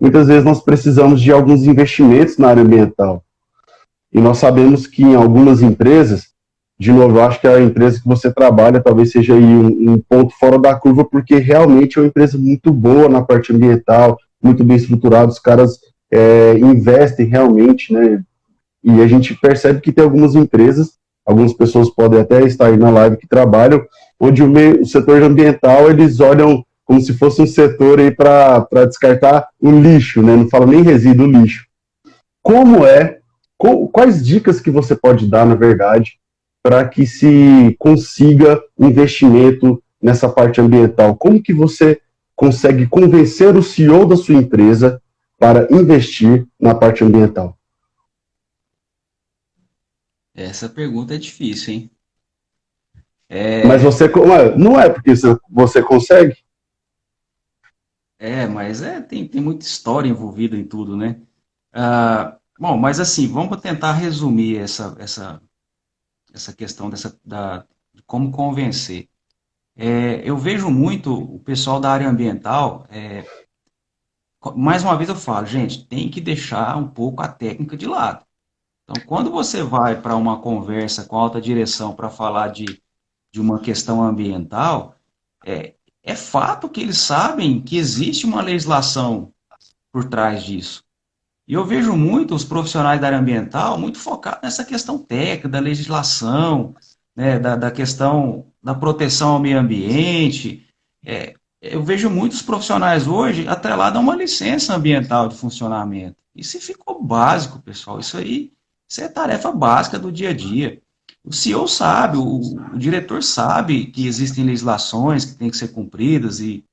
muitas vezes nós precisamos de alguns investimentos na área ambiental. E nós sabemos que em algumas empresas, de novo, eu acho que a empresa que você trabalha talvez seja aí um ponto fora da curva, porque realmente é uma empresa muito boa na parte ambiental, muito bem estruturada, os caras investem realmente, né? E a gente percebe que tem algumas empresas, algumas pessoas podem até estar aí na live que trabalham, onde o setor ambiental eles olham como se fosse um setor aí para descartar o lixo, né? Não fala nem resíduo, lixo. Como é, quais dicas que você pode dar, na verdade, para que se consiga investimento nessa parte ambiental? Como que você consegue convencer o CEO da sua empresa para investir na parte ambiental? Essa pergunta é difícil, hein? Mas você, não é porque você consegue? Mas tem muita história envolvida em tudo, né? Bom, mas assim, vamos tentar resumir essa questão de como convencer. Eu vejo muito o pessoal da área ambiental mais uma vez eu falo, gente, tem que deixar um pouco a técnica de lado. Então, quando você vai para uma conversa com a alta direção para falar de uma questão ambiental, é, é fato que eles sabem que existe uma legislação por trás disso. E eu vejo muito os profissionais da área ambiental muito focados nessa questão técnica, da legislação, né, da questão da proteção ao meio ambiente. Eu vejo muitos profissionais hoje atrelados a uma licença ambiental de funcionamento. Isso ficou básico, pessoal. Isso é tarefa básica do dia a dia. O CEO sabe, o diretor sabe que existem legislações que têm que ser cumpridas e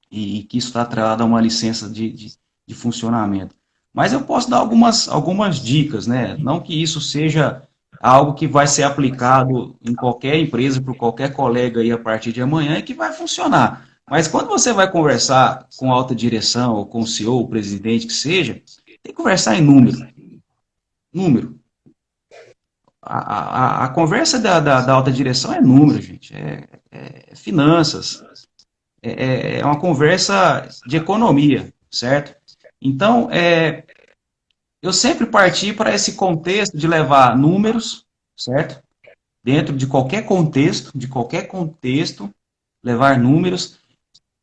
que isso está atrelado a uma licença de funcionamento. Mas eu posso dar algumas dicas, né? Não que isso seja algo que vai ser aplicado em qualquer empresa, por qualquer colega aí a partir de amanhã e que vai funcionar. Mas quando você vai conversar com a alta direção, ou com o CEO, o presidente que seja, tem que conversar em número. Número. A conversa da alta direção é número, gente. É finanças. É uma conversa de economia, certo? Então, eu sempre parti para esse contexto de levar números, certo? Dentro de qualquer contexto, levar números,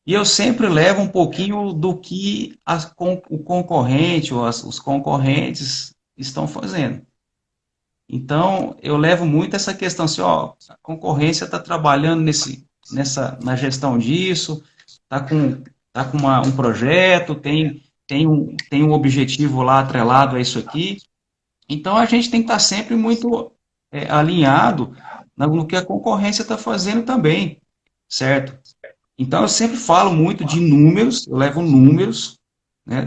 e eu sempre levo um pouquinho do que o concorrente ou os concorrentes estão fazendo. Então, eu levo muito essa questão assim, ó, a concorrência está trabalhando na gestão disso, está com um projeto, tem um objetivo lá atrelado a isso aqui. Então, a gente tem que estar sempre muito alinhado no que a concorrência está fazendo também, certo? Então, eu sempre falo muito de números, eu levo números, né?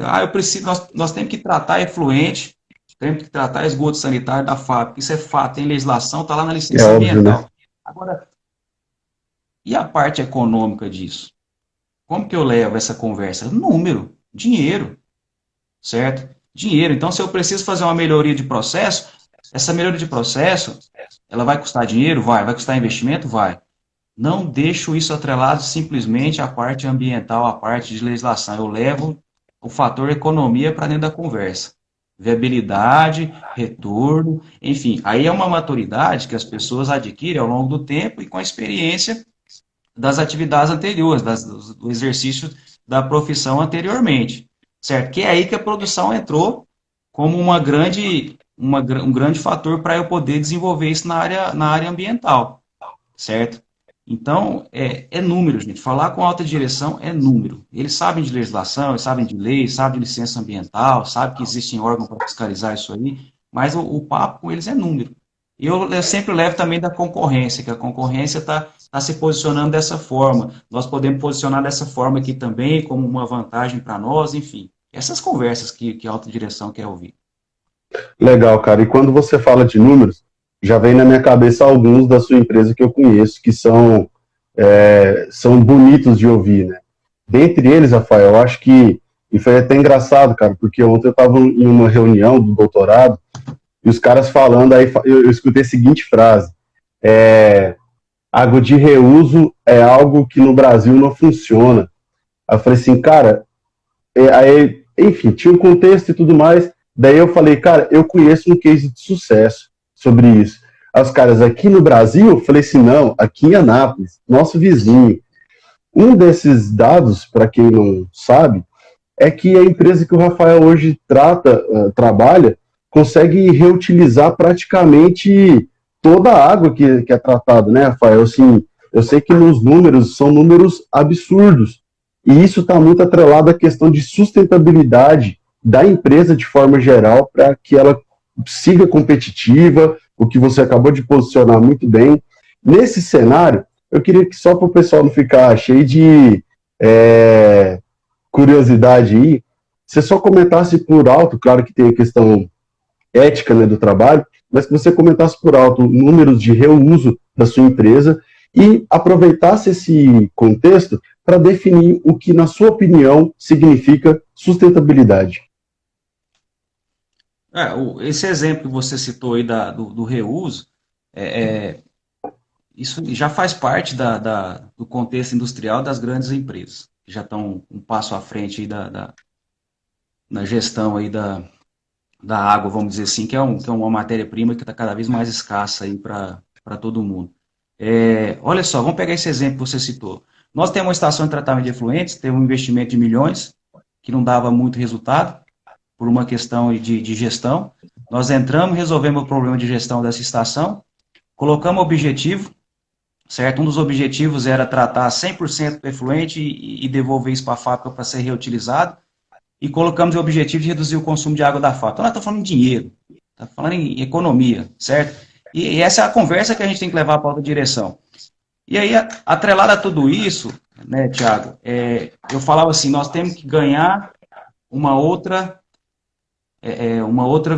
Nós temos que tratar efluente, temos que tratar esgoto sanitário da fábrica, isso é fato, tem legislação, está lá na É licença óbvio, né? ambiental. Agora, e a parte econômica disso? Como que eu levo essa conversa? Número, dinheiro, certo? Dinheiro. Então, se eu preciso fazer uma melhoria de processo, essa melhoria de processo, ela vai custar dinheiro? Vai. Vai custar investimento? Vai. Não deixo isso atrelado simplesmente à parte ambiental, à parte de legislação. Eu levo o fator economia para dentro da conversa. Viabilidade, retorno, enfim. Aí é uma maturidade que as pessoas adquirem ao longo do tempo e com a experiência das atividades anteriores, do exercício da profissão anteriormente, certo? Que é aí que a produção entrou como um grande fator para eu poder desenvolver isso na área ambiental, certo? Então, é número, gente. Falar com alta direção é número. Eles sabem de legislação, eles sabem de lei, sabem de licença ambiental, sabem que existem órgãos para fiscalizar isso aí, mas o papo com eles é número. Eu sempre levo também da concorrência, que a concorrência está se posicionando dessa forma. Nós podemos posicionar dessa forma aqui também, como uma vantagem para nós, enfim. Essas conversas que a alta direção quer ouvir. Legal, cara. E quando você fala de números, já vem na minha cabeça alguns da sua empresa que eu conheço, que são bonitos de ouvir, né? Dentre eles, Rafael, eu acho que, e foi até engraçado, cara, porque ontem eu estava em uma reunião do doutorado, e os caras falando, aí eu escutei a seguinte frase, água de reuso é algo que no Brasil não funciona. Aí eu falei assim, cara, aí, enfim, tinha um contexto e tudo mais. Daí eu falei, cara, eu conheço um case de sucesso sobre isso. Aí os caras, aqui no Brasil, eu falei assim, não, aqui em Anápolis, nosso vizinho. Um desses dados, para quem não sabe, é que a empresa que o Rafael hoje trabalha, consegue reutilizar praticamente toda a água que é tratada, né, Rafael? Assim, eu sei que nos números são números absurdos, e isso está muito atrelado à questão de sustentabilidade da empresa de forma geral, para que ela siga competitiva, o que você acabou de posicionar muito bem. Nesse cenário, eu queria que só para o pessoal não ficar cheio de curiosidade aí, você só comentasse por alto, claro que tem a questão ética, né, do trabalho, mas que você comentasse por alto números de reuso da sua empresa e aproveitasse esse contexto para definir o que, na sua opinião, significa sustentabilidade. Esse exemplo que você citou aí do reuso, isso já faz parte do contexto industrial das grandes empresas, que já estão um passo à frente aí na gestão aí da água, vamos dizer assim, que é uma matéria-prima que está cada vez mais escassa aí para todo mundo. Olha só, vamos pegar esse exemplo que você citou. Nós temos uma estação de tratamento de efluentes, teve um investimento de milhões, que não dava muito resultado, por uma questão de gestão. Nós entramos, resolvemos o problema de gestão dessa estação, colocamos objetivo, certo? Um dos objetivos era tratar 100% do efluente e devolver isso para a fábrica para ser reutilizado, e colocamos o objetivo de reduzir o consumo de água da fábrica. Então, nós estamos falando em dinheiro, estamos falando em economia, certo? E essa é a conversa que a gente tem que levar para outra direção. E aí, atrelado a tudo isso, né, Thiago, eu falava assim, nós temos que ganhar uma outra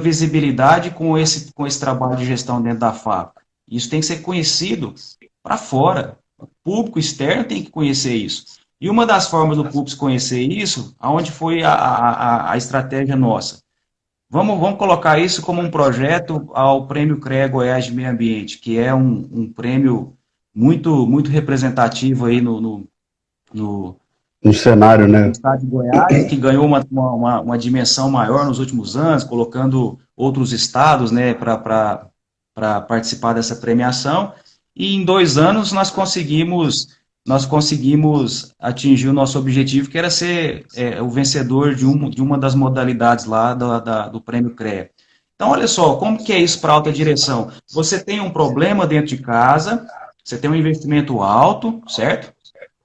visibilidade com esse trabalho de gestão dentro da fábrica. Isso tem que ser conhecido para fora. O público externo tem que conhecer isso. E uma das formas do público conhecer isso, aonde foi a estratégia nossa? Vamos colocar isso como um projeto ao Prêmio CREA Goiás de Meio Ambiente, que é um prêmio muito representativo aí no cenário, né? No estado de Goiás, que ganhou uma dimensão maior nos últimos anos, colocando outros estados, né, para participar dessa premiação. E em 2 anos nós conseguimos atingir o nosso objetivo, que era ser o vencedor de uma das modalidades lá do Prêmio CREA. Então, olha só, como que é isso para alta direção? Você tem um problema dentro de casa, você tem um investimento alto, certo?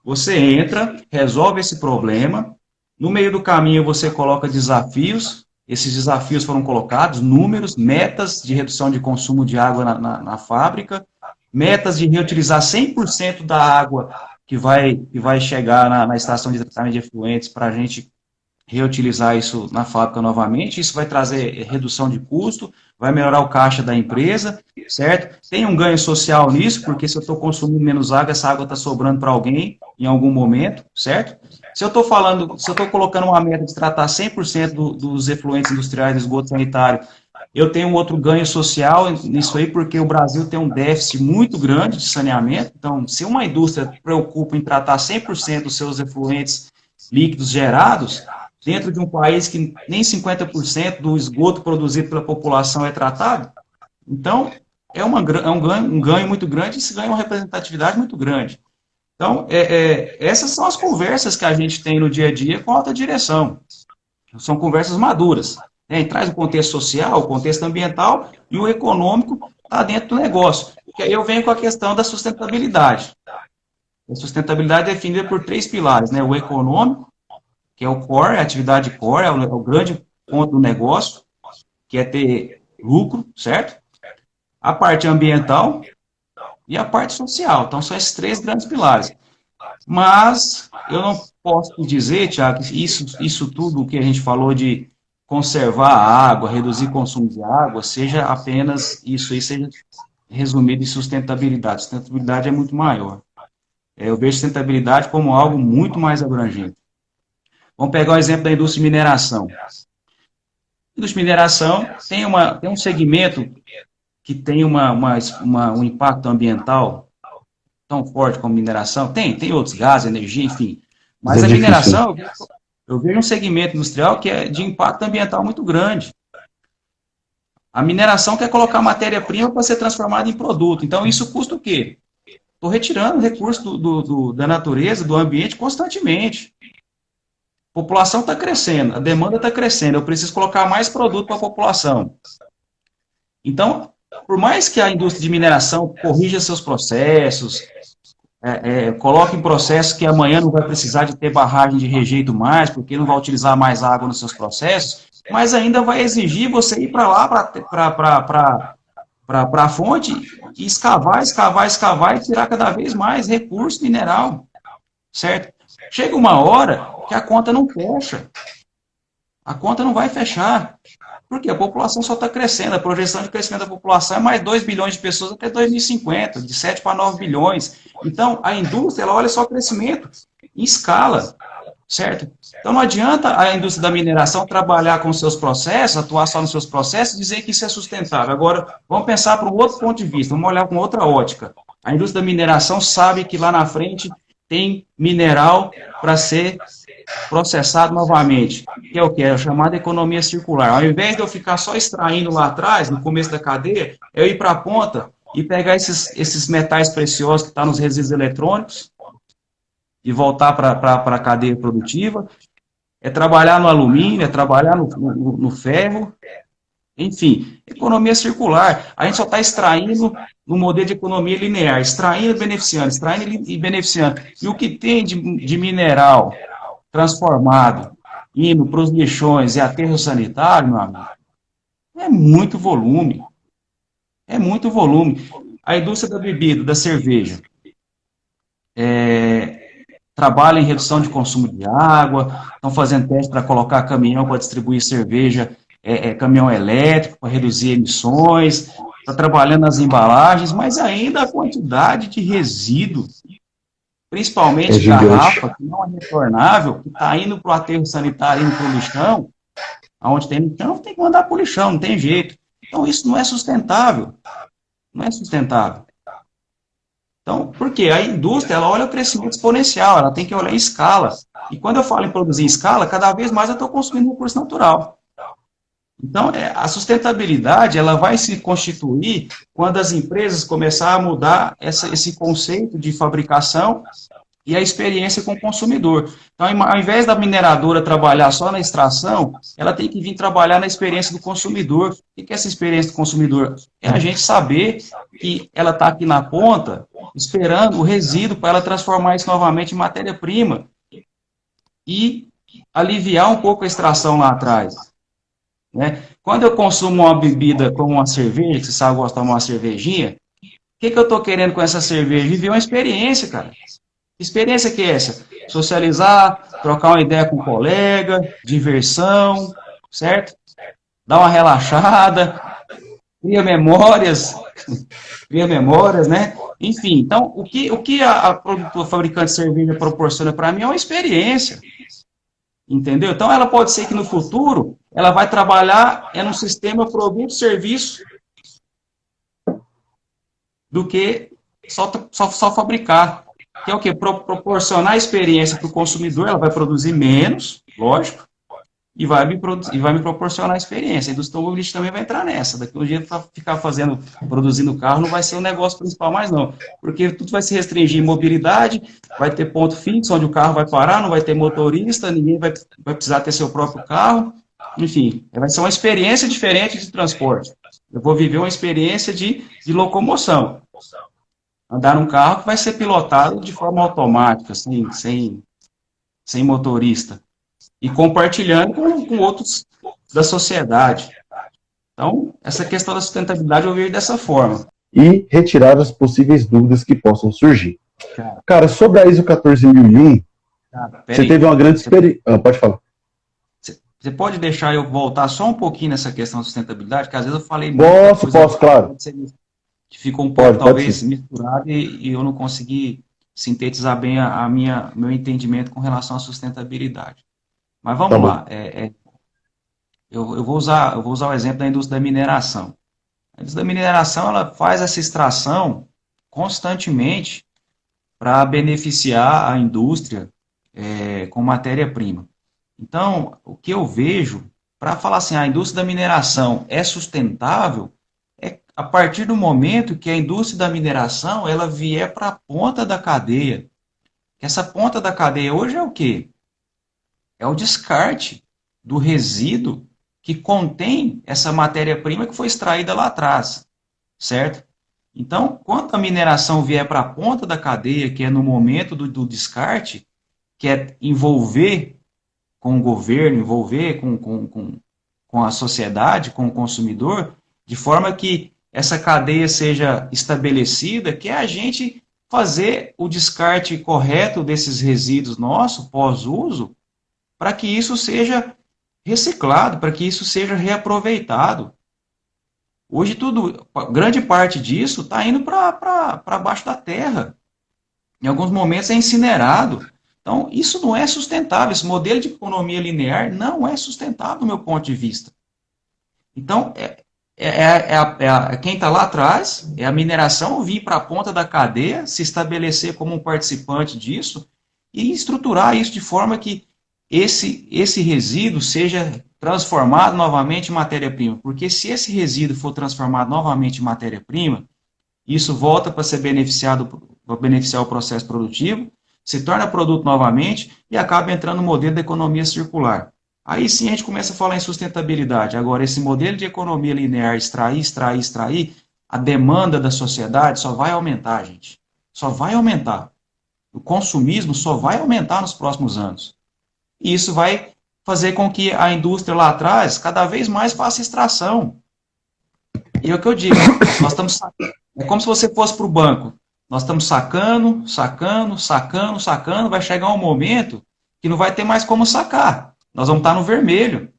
Você entra, resolve esse problema, no meio do caminho você coloca desafios, esses desafios foram colocados, números, metas de redução de consumo de água na fábrica, metas de reutilizar 100% da água que vai chegar na estação de tratamento de efluentes para a gente reutilizar isso na fábrica novamente. Isso vai trazer redução de custo, vai melhorar o caixa da empresa, certo? Tem um ganho social nisso, porque se eu estou consumindo menos água, essa água está sobrando para alguém em algum momento, certo? Se eu estou colocando uma meta de tratar 100% dos efluentes industriais do esgoto sanitário, eu tenho um outro ganho social nisso aí, porque o Brasil tem um déficit muito grande de saneamento. Então, se uma indústria preocupa em tratar 100% dos seus efluentes líquidos gerados, dentro de um país que nem 50% do esgoto produzido pela população é tratado, então é um ganho muito grande, e se ganha uma representatividade muito grande. Então, essas são as conversas que a gente tem no dia a dia com a alta direção. São conversas maduras. Traz o contexto social, o contexto ambiental e o econômico está dentro do negócio. Porque aí eu venho com a questão da sustentabilidade. A sustentabilidade é definida por 3 pilares, né? O econômico, que é o core, a atividade core, é o grande ponto do negócio, que é ter lucro, certo? A parte ambiental e a parte social. Então, são esses 3 grandes pilares. Mas eu não posso dizer, Tiago, que isso tudo que a gente falou de conservar a água, reduzir o consumo de água, seja apenas isso aí, seja resumido em sustentabilidade. Sustentabilidade é muito maior. Eu vejo sustentabilidade como algo muito mais abrangente. Vamos pegar o exemplo da indústria de mineração. A indústria de mineração tem um segmento que tem um impacto ambiental tão forte como mineração. Tem outros, gás, energia, enfim. Mas a mineração, eu vejo um segmento industrial que é de impacto ambiental muito grande. A mineração quer colocar matéria-prima para ser transformada em produto. Então, isso custa o quê? Estou retirando recursos da natureza, do ambiente, constantemente. A população está crescendo, a demanda está crescendo, eu preciso colocar mais produto para a população. Então, por mais que a indústria de mineração corrija seus processos, coloque em processos que amanhã não vai precisar de ter barragem de rejeito mais, porque não vai utilizar mais água nos seus processos, mas ainda vai exigir você ir para lá, para a fonte, e escavar e tirar cada vez mais recurso mineral, certo? Chega uma hora que a conta não fecha. A conta não vai fechar. Porque a população só está crescendo. A projeção de crescimento da população é mais 2 bilhões de pessoas até 2050, de 7 para 9 bilhões. Então, a indústria, ela olha só o crescimento em escala, certo? Então, não adianta a indústria da mineração trabalhar com seus processos, atuar só nos seus processos e dizer que isso é sustentável. Agora, vamos pensar para um outro ponto de vista, vamos olhar com outra ótica. A indústria da mineração sabe que lá na frente tem mineral para ser processado novamente. que é o que? É a chamada economia circular. Ao invés de eu ficar só extraindo lá atrás, no começo da cadeia, eu ir para a ponta e pegar esses metais preciosos que estão nos resíduos eletrônicos e voltar para a cadeia produtiva, é trabalhar no alumínio, é trabalhar no ferro, enfim, economia circular. A gente só está extraindo no modelo de economia linear, extraindo e beneficiando. E o que tem de mineral transformado, indo para os lixões e aterro sanitário, meu amigo, é muito volume. É muito volume. A indústria da bebida, da cerveja, trabalha em redução de consumo de água, estão fazendo teste para colocar caminhão para distribuir cerveja, caminhão elétrico para reduzir emissões, está trabalhando nas embalagens, mas ainda a quantidade de resíduo, principalmente garrafa, que não é retornável, que está indo para o aterro sanitário, indo para o lixão, aonde tem lixão, tem que mandar para o lixão, não tem jeito. Então, isso não é sustentável. Não é sustentável. Então, por quê? A indústria, ela olha o crescimento exponencial, ela tem que olhar em escala. E quando eu falo em produzir em escala, cada vez mais eu estou consumindo recurso natural. Então, a sustentabilidade, ela vai se constituir quando as empresas começarem a mudar esse conceito de fabricação e a experiência com o consumidor. Então, ao invés da mineradora trabalhar só na extração, ela tem que vir trabalhar na experiência do consumidor. O que é essa experiência do consumidor? É a gente saber que ela está aqui na ponta, esperando o resíduo para ela transformar isso novamente em matéria-prima e aliviar um pouco a extração lá atrás. Né? Quando eu consumo uma bebida como uma cerveja, que você sabe gostar de uma cervejinha, o que eu estou querendo com essa cerveja? Viver uma experiência, cara. Que experiência que é essa? Socializar, trocar uma ideia com um colega, diversão, certo? Dar uma relaxada, cria memórias, né? Enfim, então, o que a produtora fabricante de cerveja proporciona para mim é uma experiência, entendeu? Então, ela pode ser que no futuro, ela vai trabalhar no sistema produto-serviço do que só fabricar. Que é o quê? Proporcionar experiência para o consumidor, ela vai produzir menos, lógico, e vai me proporcionar experiência. A indústria automobilística também vai entrar nessa. Daqui a um dia, para ficar produzindo carro, não vai ser o negócio principal mais, não. Porque tudo vai se restringir em mobilidade, vai ter ponto fixo, onde o carro vai parar, não vai ter motorista, ninguém vai precisar ter seu próprio carro. Enfim, vai ser uma experiência diferente de transporte. Eu vou viver uma experiência de locomoção. Andar num carro que vai ser pilotado de forma automática, sem motorista. E compartilhando com outros da sociedade. Então, essa questão da sustentabilidade eu vejo dessa forma. E retirar as possíveis dúvidas que possam surgir. Cara, sobre a ISO 14001, você teve uma grande experiência. Pode falar. Você pode deixar eu voltar só um pouquinho nessa questão da sustentabilidade, que às vezes eu falei muito. Posso, claro. Que ficou um pouco, talvez, misturado e eu não consegui sintetizar bem meu entendimento com relação à sustentabilidade. Mas vamos lá. Eu vou usar o exemplo da indústria da mineração. A indústria da mineração, ela faz essa extração constantemente para beneficiar a indústria com matéria-prima. Então, o que eu vejo, para falar assim, a indústria da mineração é sustentável, a partir do momento que a indústria da mineração ela vier para a ponta da cadeia. Essa ponta da cadeia hoje é o quê? É o descarte do resíduo que contém essa matéria-prima que foi extraída lá atrás, certo? Então, quando a mineração vier para a ponta da cadeia, que é no momento do descarte, que é envolver com o governo, envolver com a sociedade, com o consumidor, de forma que essa cadeia seja estabelecida, que é a gente fazer o descarte correto desses resíduos nossos, pós-uso, para que isso seja reciclado, para que isso seja reaproveitado. Hoje, grande parte disso está indo para baixo da terra. Em alguns momentos é incinerado. Então, isso não é sustentável. Esse modelo de economia linear não é sustentável do meu ponto de vista. Então, quem está lá atrás, é a mineração vir para a ponta da cadeia, se estabelecer como um participante disso e estruturar isso de forma que esse resíduo seja transformado novamente em matéria-prima. Porque se esse resíduo for transformado novamente em matéria-prima, isso volta para ser beneficiado, para beneficiar o processo produtivo, se torna produto novamente e acaba entrando no modelo da economia circular. Aí sim a gente começa a falar em sustentabilidade. Agora, esse modelo de economia linear, extrair, extrair, extrair, a demanda da sociedade só vai aumentar, gente. Só vai aumentar. O consumismo só vai aumentar nos próximos anos. E isso vai fazer com que a indústria lá atrás cada vez mais faça extração. E é o que eu digo, nós estamos, é como se você fosse para o banco. Nós estamos sacando, sacando, sacando, sacando, vai chegar um momento que não vai ter mais como sacar. Nós vamos estar no vermelho.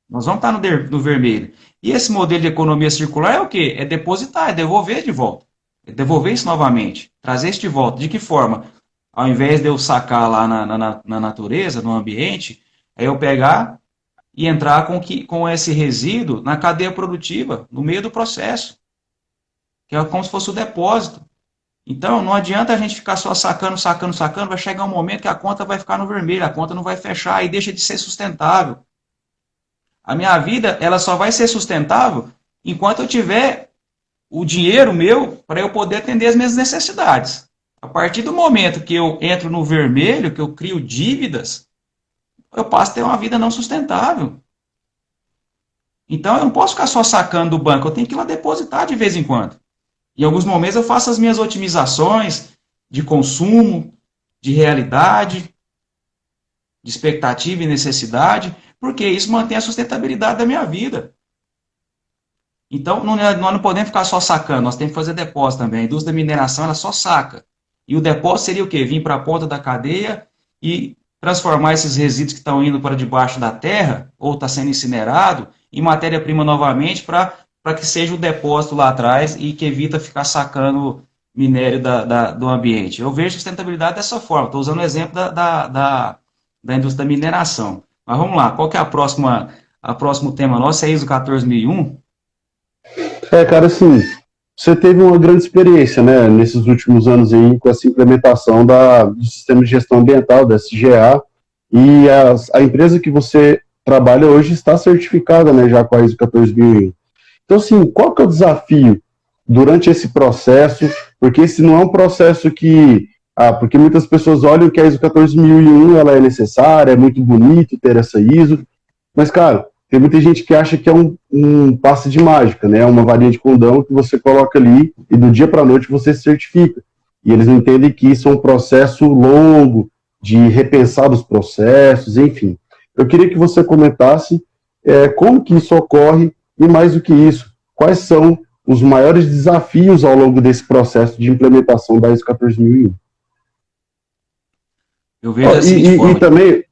Nós vamos estar no vermelho. E esse modelo de economia circular é o quê? É depositar, é devolver de volta. É devolver isso novamente. Trazer isso de volta. De que forma? Ao invés de eu sacar lá na natureza, no ambiente, é eu pegar e entrar com esse resíduo na cadeia produtiva, no meio do processo, que é como se fosse o depósito. Então, não adianta a gente ficar só sacando, sacando, sacando, vai chegar um momento que a conta vai ficar no vermelho, a conta não vai fechar e deixa de ser sustentável. A minha vida, ela só vai ser sustentável enquanto eu tiver o dinheiro meu para eu poder atender as minhas necessidades. A partir do momento que eu entro no vermelho, que eu crio dívidas, eu passo a ter uma vida não sustentável. Então, eu não posso ficar só sacando do banco, eu tenho que ir lá depositar de vez em quando. Em alguns momentos, eu faço as minhas otimizações de consumo, de realidade, de expectativa e necessidade, porque isso mantém a sustentabilidade da minha vida. Então, nós não podemos ficar só sacando, nós temos que fazer depósito também. A indústria da mineração, ela só saca. E o depósito seria o quê? Vir para a ponta da cadeia e transformar esses resíduos que estão indo para debaixo da terra, ou está sendo incinerado, em matéria-prima novamente, para que seja o depósito lá atrás e que evita ficar sacando minério do ambiente. Eu vejo sustentabilidade dessa forma. Estou usando o exemplo da indústria da mineração. Mas vamos lá, qual que é a próximo tema nosso? É ISO 14001. Cara, assim, você teve uma grande experiência, né, nesses últimos anos aí, com essa implementação do sistema de gestão ambiental, da SGA, e a empresa que você trabalha hoje está certificada, né, já com a ISO 14001. Então, assim, qual que é o desafio durante esse processo? Porque esse não é um processo porque muitas pessoas olham que a ISO 14001 ela é necessária, é muito bonito ter essa ISO, mas, cara, tem muita gente que acha que é um passe de mágica, né? Uma varinha de condão que você coloca ali e do dia para a noite você se certifica. E eles não entendem que isso é um processo longo, de repensar os processos, enfim. Eu queria que você comentasse como que isso ocorre e, mais do que isso, quais são os maiores desafios ao longo desse processo de implementação da ISO 14001. Eu vejo da seguinte E forma. também,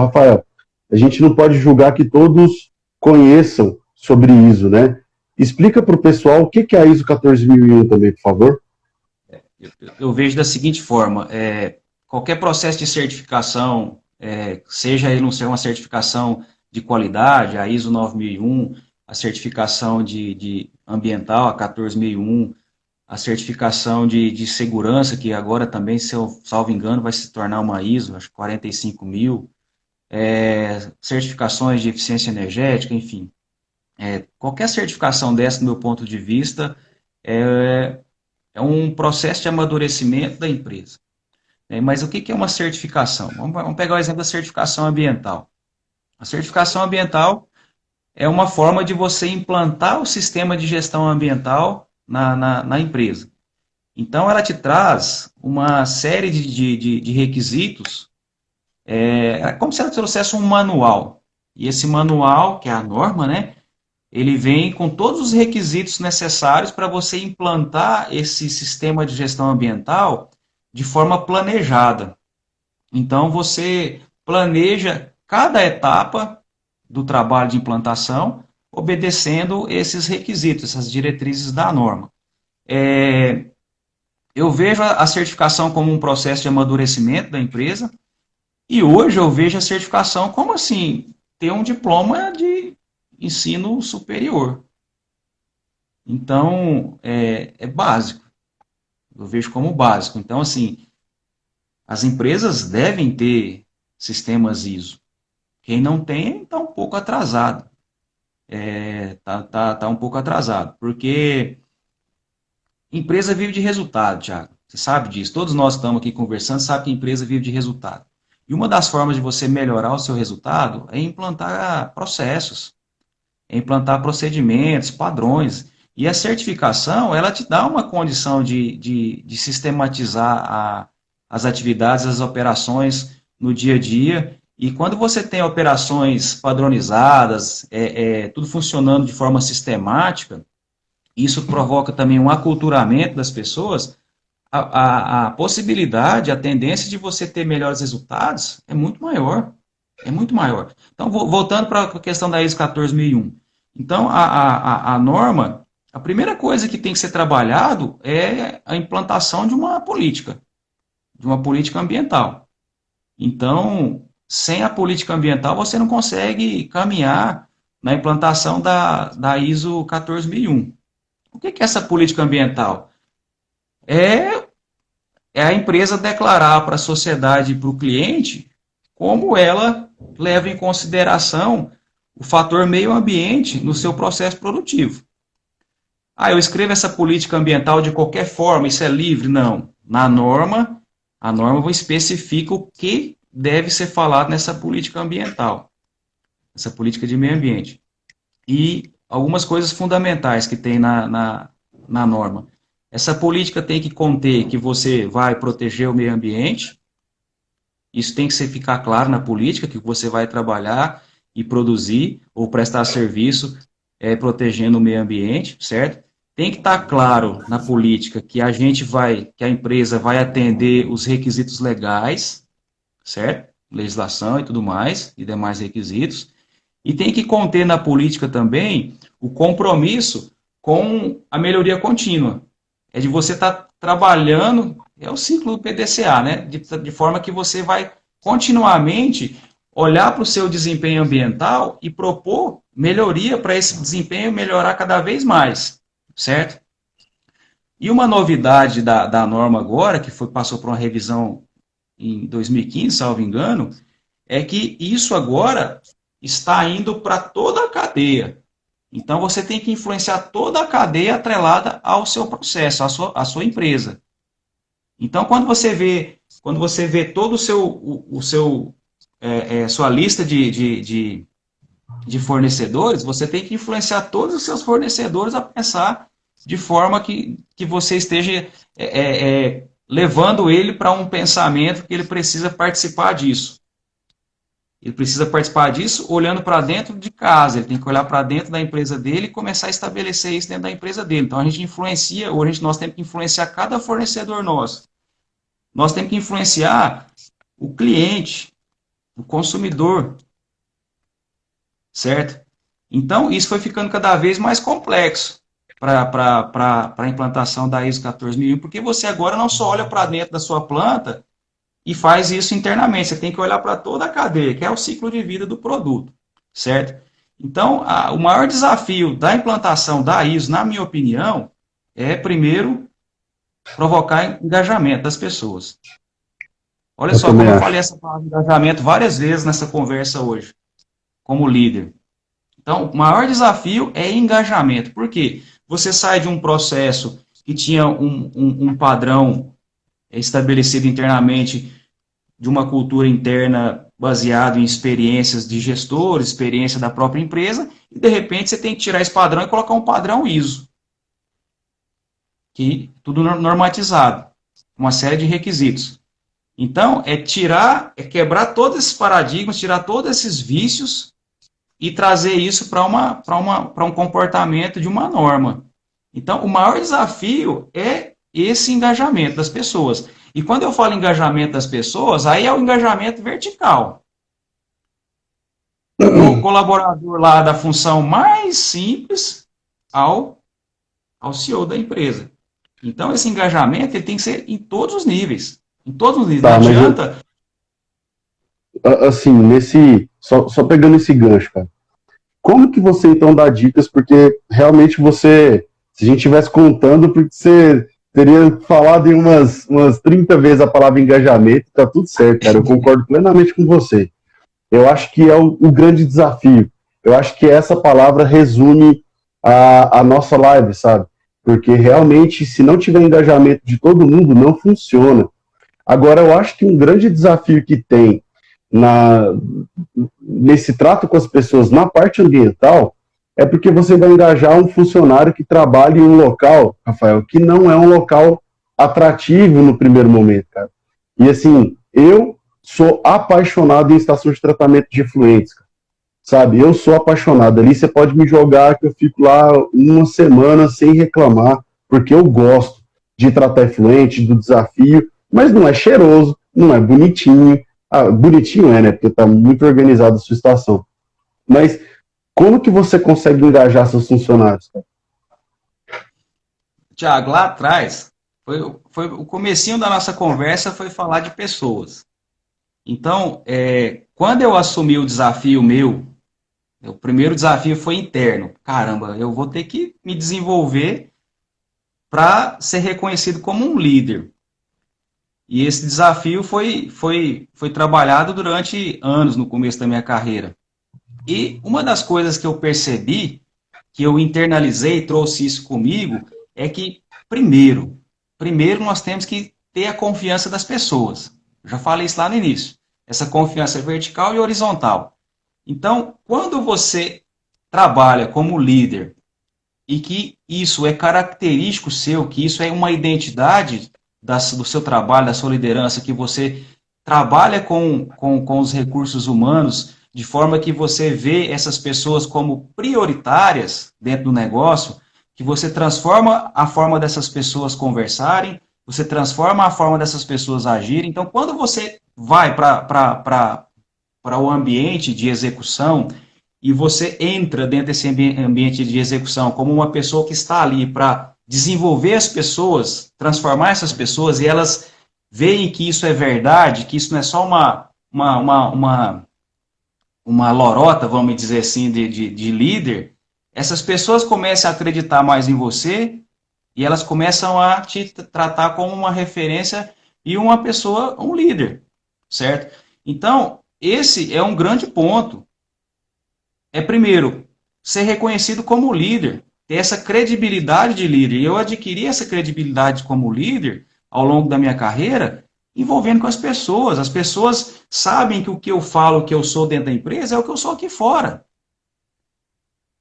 Rafael, a gente não pode julgar que todos conheçam sobre ISO, né? Explica para o pessoal o que é a ISO 14001 também, por favor. Eu vejo da seguinte forma, qualquer processo de certificação, seja ele não ser uma certificação de qualidade, a ISO 9001, a certificação de ambiental, a 14001, a certificação de segurança, que agora também, se eu salvo engano, vai se tornar uma ISO, acho que 45.000, certificações de eficiência energética, enfim. Qualquer certificação dessa, do meu ponto de vista, é um processo de amadurecimento da empresa. Mas o que é uma certificação? Vamos pegar o exemplo da certificação ambiental. A certificação ambiental é uma forma de você implantar o sistema de gestão ambiental na empresa. Então, ela te traz uma série de requisitos, é como se ela trouxesse um manual. E esse manual, que é a norma, né, ele vem com todos os requisitos necessários para você implantar esse sistema de gestão ambiental de forma planejada. Então, você planeja cada etapa do trabalho de implantação, obedecendo esses requisitos, essas diretrizes da norma. Eu vejo a certificação como um processo de amadurecimento da empresa, e hoje eu vejo a certificação como assim, ter um diploma de ensino superior. Então, é básico. Eu vejo como básico. Então, assim, As empresas devem ter sistemas ISO. Quem não tem, está um pouco atrasado. Tá um pouco atrasado, porque empresa vive de resultado, Thiago. Você sabe disso. Todos nós que estamos aqui conversando sabem que a empresa vive de resultado. E uma das formas de você melhorar o seu resultado é implantar processos, é implantar procedimentos, padrões. E a certificação, ela te dá uma condição de sistematizar as atividades, as operações no dia a dia. E quando você tem operações padronizadas, tudo funcionando de forma sistemática, isso provoca também um aculturamento das pessoas, a possibilidade, a tendência de você ter melhores resultados é muito maior. É muito maior. Então, voltando para a questão da ISO 14001. Então, a norma, a primeira coisa que tem que ser trabalhado é a implantação de uma política ambiental. Então, sem a política ambiental, você não consegue caminhar na implantação da ISO 14001. O que é essa política ambiental? É a empresa declarar para a sociedade e para o cliente como ela leva em consideração o fator meio ambiente no seu processo produtivo. Eu escrevo essa política ambiental de qualquer forma, isso é livre? Não. Na norma, a norma especifica o que deve ser falado nessa política ambiental, essa política de meio ambiente. E algumas coisas fundamentais que tem na norma. Essa política tem que conter que você vai proteger o meio ambiente. Isso tem que ficar claro na política, que você vai trabalhar e produzir ou prestar serviço protegendo o meio ambiente, certo? Tem que estar claro na política que que a empresa vai atender os requisitos legais, certo? Legislação e tudo mais, e demais requisitos. E tem que conter na política também o compromisso com a melhoria contínua. É de você estar trabalhando, é o ciclo do PDCA, né? De forma que você vai continuamente olhar para o seu desempenho ambiental e propor melhoria para esse desempenho melhorar cada vez mais, certo? E uma novidade da norma agora, que passou por uma revisão em 2015, salvo engano, é que isso agora está indo para toda a cadeia. Então, você tem que influenciar toda a cadeia atrelada ao seu processo, à sua empresa. Então, quando você vê todo sua lista de fornecedores, você tem que influenciar todos os seus fornecedores a pensar de forma que você esteja levando ele para um pensamento que ele precisa participar disso. Ele precisa participar disso olhando para dentro de casa, ele tem que olhar para dentro da empresa dele e começar a estabelecer isso dentro da empresa dele. Então, a gente influencia, nós temos que influenciar cada fornecedor nosso. Nós temos que influenciar o cliente, o consumidor, certo? Então, isso foi ficando cada vez mais complexo para a implantação da ISO 14001, porque você agora não só olha para dentro da sua planta e faz isso internamente, você tem que olhar para toda a cadeia, que é o ciclo de vida do produto, certo? Então, o maior desafio da implantação da ISO, na minha opinião, é, primeiro, provocar engajamento das pessoas. Olha só como eu falei essa palavra engajamento várias vezes nessa conversa hoje, como líder. Então, o maior desafio é engajamento. Por quê? Você sai de um processo que tinha um padrão estabelecido internamente, de uma cultura interna baseado em experiências de gestores, experiência da própria empresa, e de repente você tem que tirar esse padrão e colocar um padrão ISO. Que tudo normatizado, uma série de requisitos. Então, é quebrar todos esses paradigmas, tirar todos esses vícios e trazer isso para um comportamento de uma norma. Então, o maior desafio é esse engajamento das pessoas. E quando eu falo engajamento das pessoas, aí é o engajamento vertical. Do colaborador lá da função mais simples ao CEO da empresa. Então, esse engajamento ele tem que ser em todos os níveis. Em todos os níveis. Não adianta... Assim, só pegando esse gancho, cara. Como que você, então, dá dicas? Porque, realmente, se a gente estivesse contando, porque teria falado em umas 30 vezes a palavra engajamento, tá tudo certo, cara. Eu concordo plenamente com você. Eu acho que é o grande desafio. Eu acho que essa palavra resume a nossa live, sabe? Porque realmente, se não tiver engajamento de todo mundo, não funciona. Agora, eu acho que um grande desafio que tem nesse trato com as pessoas na parte ambiental é porque você vai engajar um funcionário que trabalha em um local, Rafael, que não é um local atrativo no primeiro momento, cara. E assim, eu sou apaixonado em estação de tratamento de efluentes, cara. Sabe? Eu sou apaixonado. Ali você pode me jogar que eu fico lá uma semana sem reclamar, porque eu gosto de tratar efluente, do desafio, mas não é cheiroso, não é bonitinho. Ah, bonitinho é, né? Porque tá muito organizado a sua estação. Mas como que você consegue engajar seus funcionários, cara? Tiago, lá atrás, foi o comecinho da nossa conversa foi falar de pessoas. Então, quando eu assumi o desafio meu, o primeiro desafio foi interno. Caramba, eu vou ter que me desenvolver para ser reconhecido como um líder. E esse desafio foi trabalhado durante anos no começo da minha carreira. E uma das coisas que eu percebi, que eu internalizei, trouxe isso comigo, é que, primeiro nós temos que ter a confiança das pessoas. Eu já falei isso lá no início. Essa confiança é vertical e horizontal. Então, quando você trabalha como líder e que isso é característico seu, que isso é uma identidade do seu trabalho, da sua liderança, que você trabalha com os recursos humanos de forma que você vê essas pessoas como prioritárias dentro do negócio, que você transforma a forma dessas pessoas conversarem, você transforma a forma dessas pessoas agirem. Então, quando você vai para o ambiente de execução e você entra dentro desse ambiente de execução como uma pessoa que está ali para desenvolver as pessoas, transformar essas pessoas e elas veem que isso é verdade, que isso não é só uma lorota, vamos dizer assim, de líder, essas pessoas começam a acreditar mais em você e elas começam a te tratar como uma referência e uma pessoa, um líder, certo? Então, esse é um grande ponto. Primeiro, ser reconhecido como líder, ter essa credibilidade de líder. E eu adquiri essa credibilidade como líder ao longo da minha carreira, envolvendo com as pessoas. As pessoas sabem que o que eu falo, que eu sou dentro da empresa, é o que eu sou aqui fora.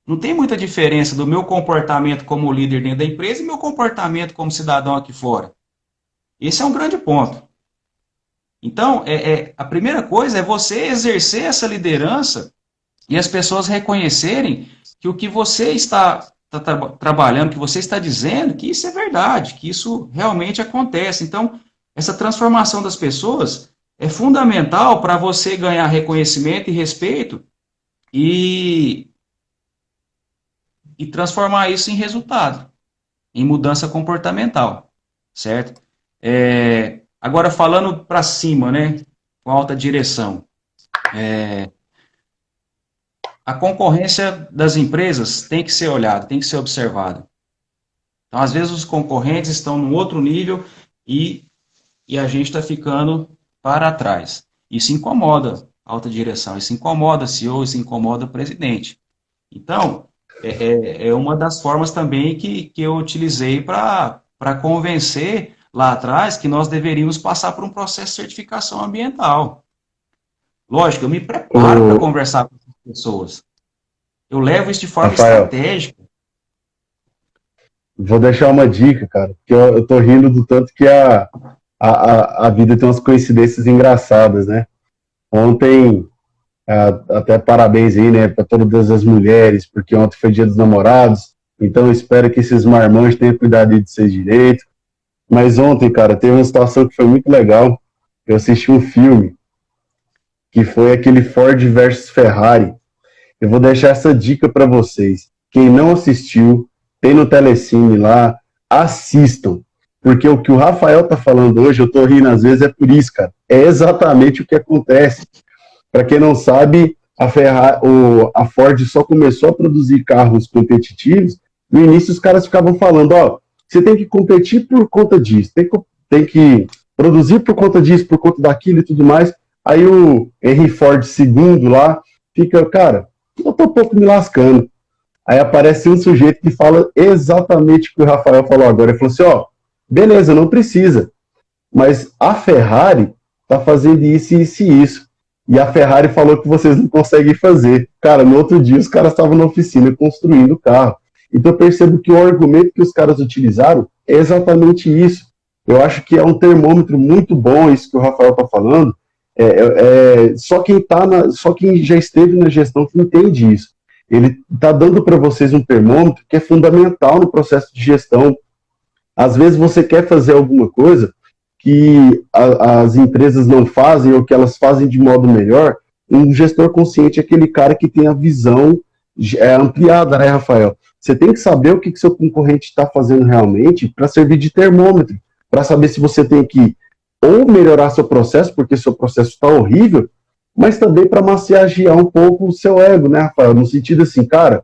Não tem muita diferença do meu comportamento como líder dentro da empresa e meu comportamento como cidadão aqui fora. Esse é um grande ponto. Então, a primeira coisa é você exercer essa liderança e as pessoas reconhecerem que o que você está trabalhando, que você está dizendo, que isso é verdade, que isso realmente acontece. Então, essa transformação das pessoas é fundamental para você ganhar reconhecimento e respeito e transformar isso em resultado, em mudança comportamental, certo? Agora, falando para cima, né, com alta direção, a concorrência das empresas tem que ser olhada, tem que ser observada. Então, às vezes, os concorrentes estão num outro nível e a gente está ficando para trás. Isso incomoda a alta direção, isso incomoda o CEO, isso incomoda o presidente. Então, é uma das formas também que eu utilizei para convencer lá atrás que nós deveríamos passar por um processo de certificação ambiental. Lógico, eu me preparo para conversar com as pessoas. Eu levo isso de forma estratégica. Vou deixar uma dica, cara, porque eu tô rindo do tanto que a vida tem umas coincidências engraçadas, né? Ontem, até parabéns aí, né, para todas as mulheres, porque ontem foi Dia dos Namorados, então eu espero que esses marmanjos tenham cuidado de ser direito. Mas ontem, cara, teve uma situação que foi muito legal. Eu assisti um filme que foi aquele Ford versus Ferrari. Eu vou deixar essa dica para vocês. Quem não assistiu, tem no Telecine lá, assistam. Porque o que o Rafael tá falando hoje, eu tô rindo às vezes, é por isso, cara. É exatamente o que acontece. Para quem não sabe, a Ford só começou a produzir carros competitivos. No início, os caras ficavam falando, ó, você tem que competir por conta disso, tem que produzir por conta disso, por conta daquilo e tudo mais. Aí o Henry Ford II lá fica, cara, eu tô um pouco me lascando. Aí aparece um sujeito que fala exatamente o que o Rafael falou agora. Ele falou assim, ó, beleza, não precisa, mas a Ferrari tá fazendo isso, isso e isso. E a Ferrari falou que vocês não conseguem fazer. Cara, no outro dia os caras estavam na oficina construindo o carro. Então eu percebo que o argumento que os caras utilizaram é exatamente isso. Eu acho que é um termômetro muito bom isso que o Rafael está falando. Só quem já esteve na gestão que entende isso. Ele está dando para vocês um termômetro que é fundamental no processo de gestão. Às vezes você quer fazer alguma coisa que as empresas não fazem ou que elas fazem de modo melhor. Um gestor consciente é aquele cara que tem a visão ampliada, né, Rafael? Você tem que saber o que seu concorrente está fazendo realmente para servir de termômetro, para saber se você tem que ou melhorar seu processo, porque seu processo está horrível, mas também para massagear um pouco o seu ego, né, Rafael? No sentido assim, cara,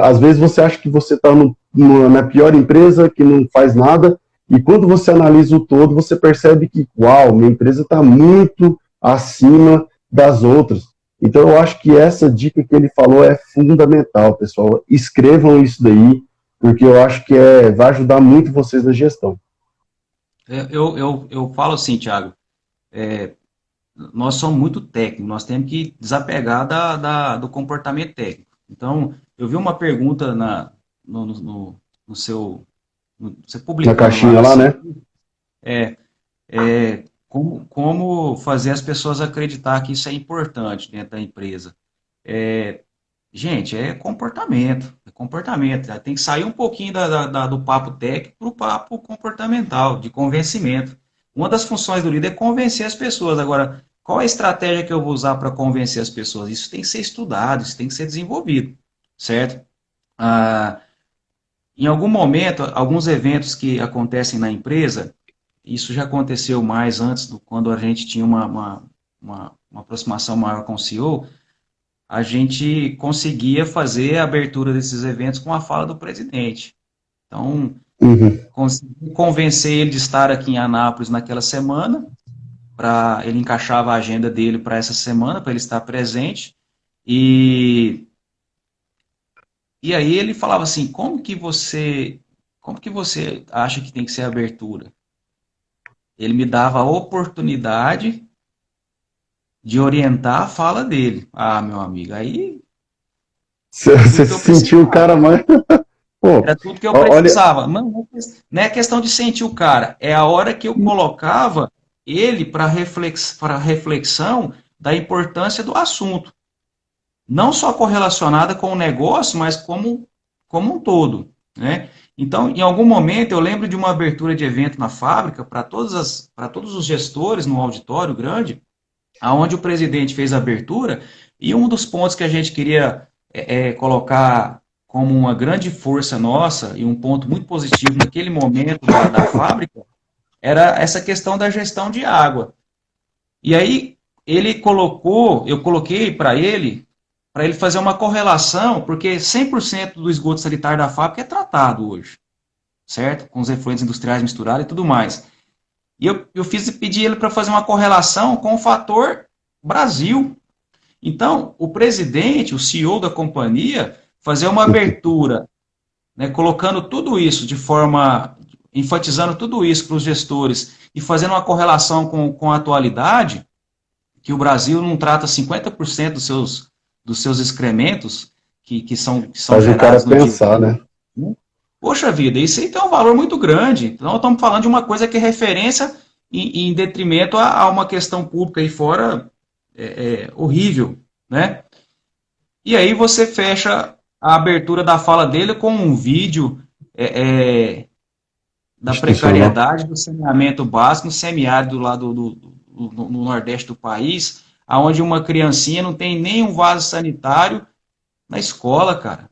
às vezes você acha que você está na pior empresa, que não faz nada, e quando você analisa o todo, você percebe que, uau, minha empresa está muito acima das outras. Então eu acho que essa dica que ele falou é fundamental, pessoal. Escrevam isso daí, porque eu acho que vai ajudar muito vocês na gestão. Eu falo assim, Thiago, nós somos muito técnicos, nós temos que desapegar do comportamento técnico. Então, eu vi uma pergunta no seu, você publicando Na caixinha lá, né? Como fazer as pessoas acreditar que isso é importante dentro da empresa. Gente, é comportamento. Tem que sair um pouquinho do papo técnico para o papo comportamental, de convencimento. Uma das funções do líder é convencer as pessoas. Agora, qual é a estratégia que eu vou usar para convencer as pessoas? Isso tem que ser estudado, isso tem que ser desenvolvido, certo? Em algum momento, alguns eventos que acontecem na empresa, isso já aconteceu mais antes, quando a gente tinha uma aproximação maior com o CEO, a gente conseguia fazer a abertura desses eventos com a fala do presidente. Então, consegui convencer ele de estar aqui em Anápolis naquela semana, ele encaixava a agenda dele para essa semana, para ele estar presente, e aí ele falava assim, como que você acha que tem que ser a abertura? Ele me dava a oportunidade de orientar a fala dele. Ah, meu amigo, aí... Você sentiu o cara mais... Pô, era tudo que eu precisava. Olha... Não é questão de sentir o cara, é a hora que eu colocava ele para reflexão da importância do assunto. Não só correlacionada com o negócio, mas como um todo, né? Então, em algum momento, eu lembro de uma abertura de evento na fábrica para todos os gestores no auditório grande, aonde o presidente fez a abertura, e um dos pontos que a gente queria colocar como uma grande força nossa, e um ponto muito positivo naquele momento da fábrica, era essa questão da gestão de água. E aí, eu coloquei para ele fazer uma correlação, porque 100% do esgoto sanitário da fábrica é tratado hoje, certo? Com os efluentes industriais misturados e tudo mais. E eu pedi ele para fazer uma correlação com o fator Brasil. Então, o presidente, o CEO da companhia, fazer uma abertura, né, colocando tudo isso de forma, enfatizando tudo isso para os gestores e fazendo uma correlação com a atualidade, que o Brasil não trata 50% dos seus excrementos que são faz gerados o cara pensar, né? Poxa vida, isso aí tem um valor muito grande. Então, estamos falando de uma coisa que é referência em detrimento a uma questão pública aí fora horrível, né? E aí você fecha a abertura da fala dele com um vídeo da precariedade do saneamento básico no semiárido lá no nordeste do país, aonde uma criancinha não tem nenhum vaso sanitário na escola, cara.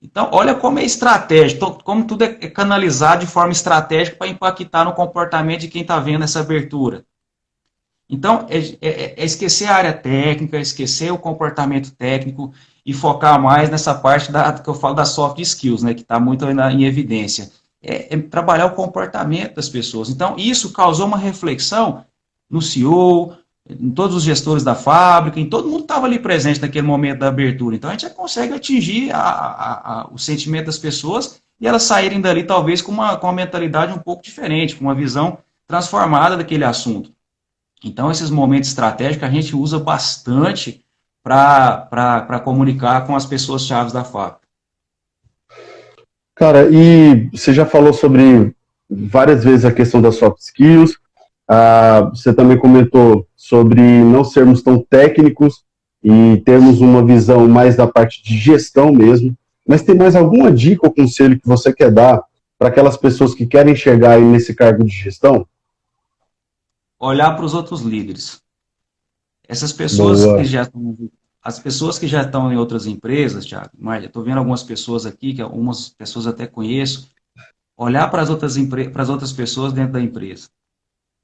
Então, olha como é estratégico, como tudo é canalizado de forma estratégica para impactar no comportamento de quem está vendo essa abertura. Então, é esquecer a área técnica, esquecer o comportamento técnico e focar mais nessa parte que eu falo das soft skills, né, que está muito em evidência. trabalhar o comportamento das pessoas. Então, isso causou uma reflexão no CEO, em todos os gestores da fábrica, em todo mundo que estava ali presente naquele momento da abertura. Então, a gente já consegue atingir o sentimento das pessoas e elas saírem dali, talvez, com uma mentalidade um pouco diferente, com uma visão transformada daquele assunto. Então, esses momentos estratégicos a gente usa bastante para comunicar com as pessoas chaves da fábrica. Cara, e você já falou sobre várias vezes a questão das soft skills, você também comentou sobre não sermos tão técnicos e termos uma visão mais da parte de gestão mesmo, mas tem mais alguma dica ou conselho que você quer dar para aquelas pessoas que querem chegar aí nesse cargo de gestão? Olhar para os outros líderes. Essas pessoas que Boa. já estão, as pessoas que já estão em outras empresas, Thiago, Marlia, estou vendo algumas pessoas aqui, que algumas pessoas até conheço, olhar para para as outras pessoas dentro da empresa.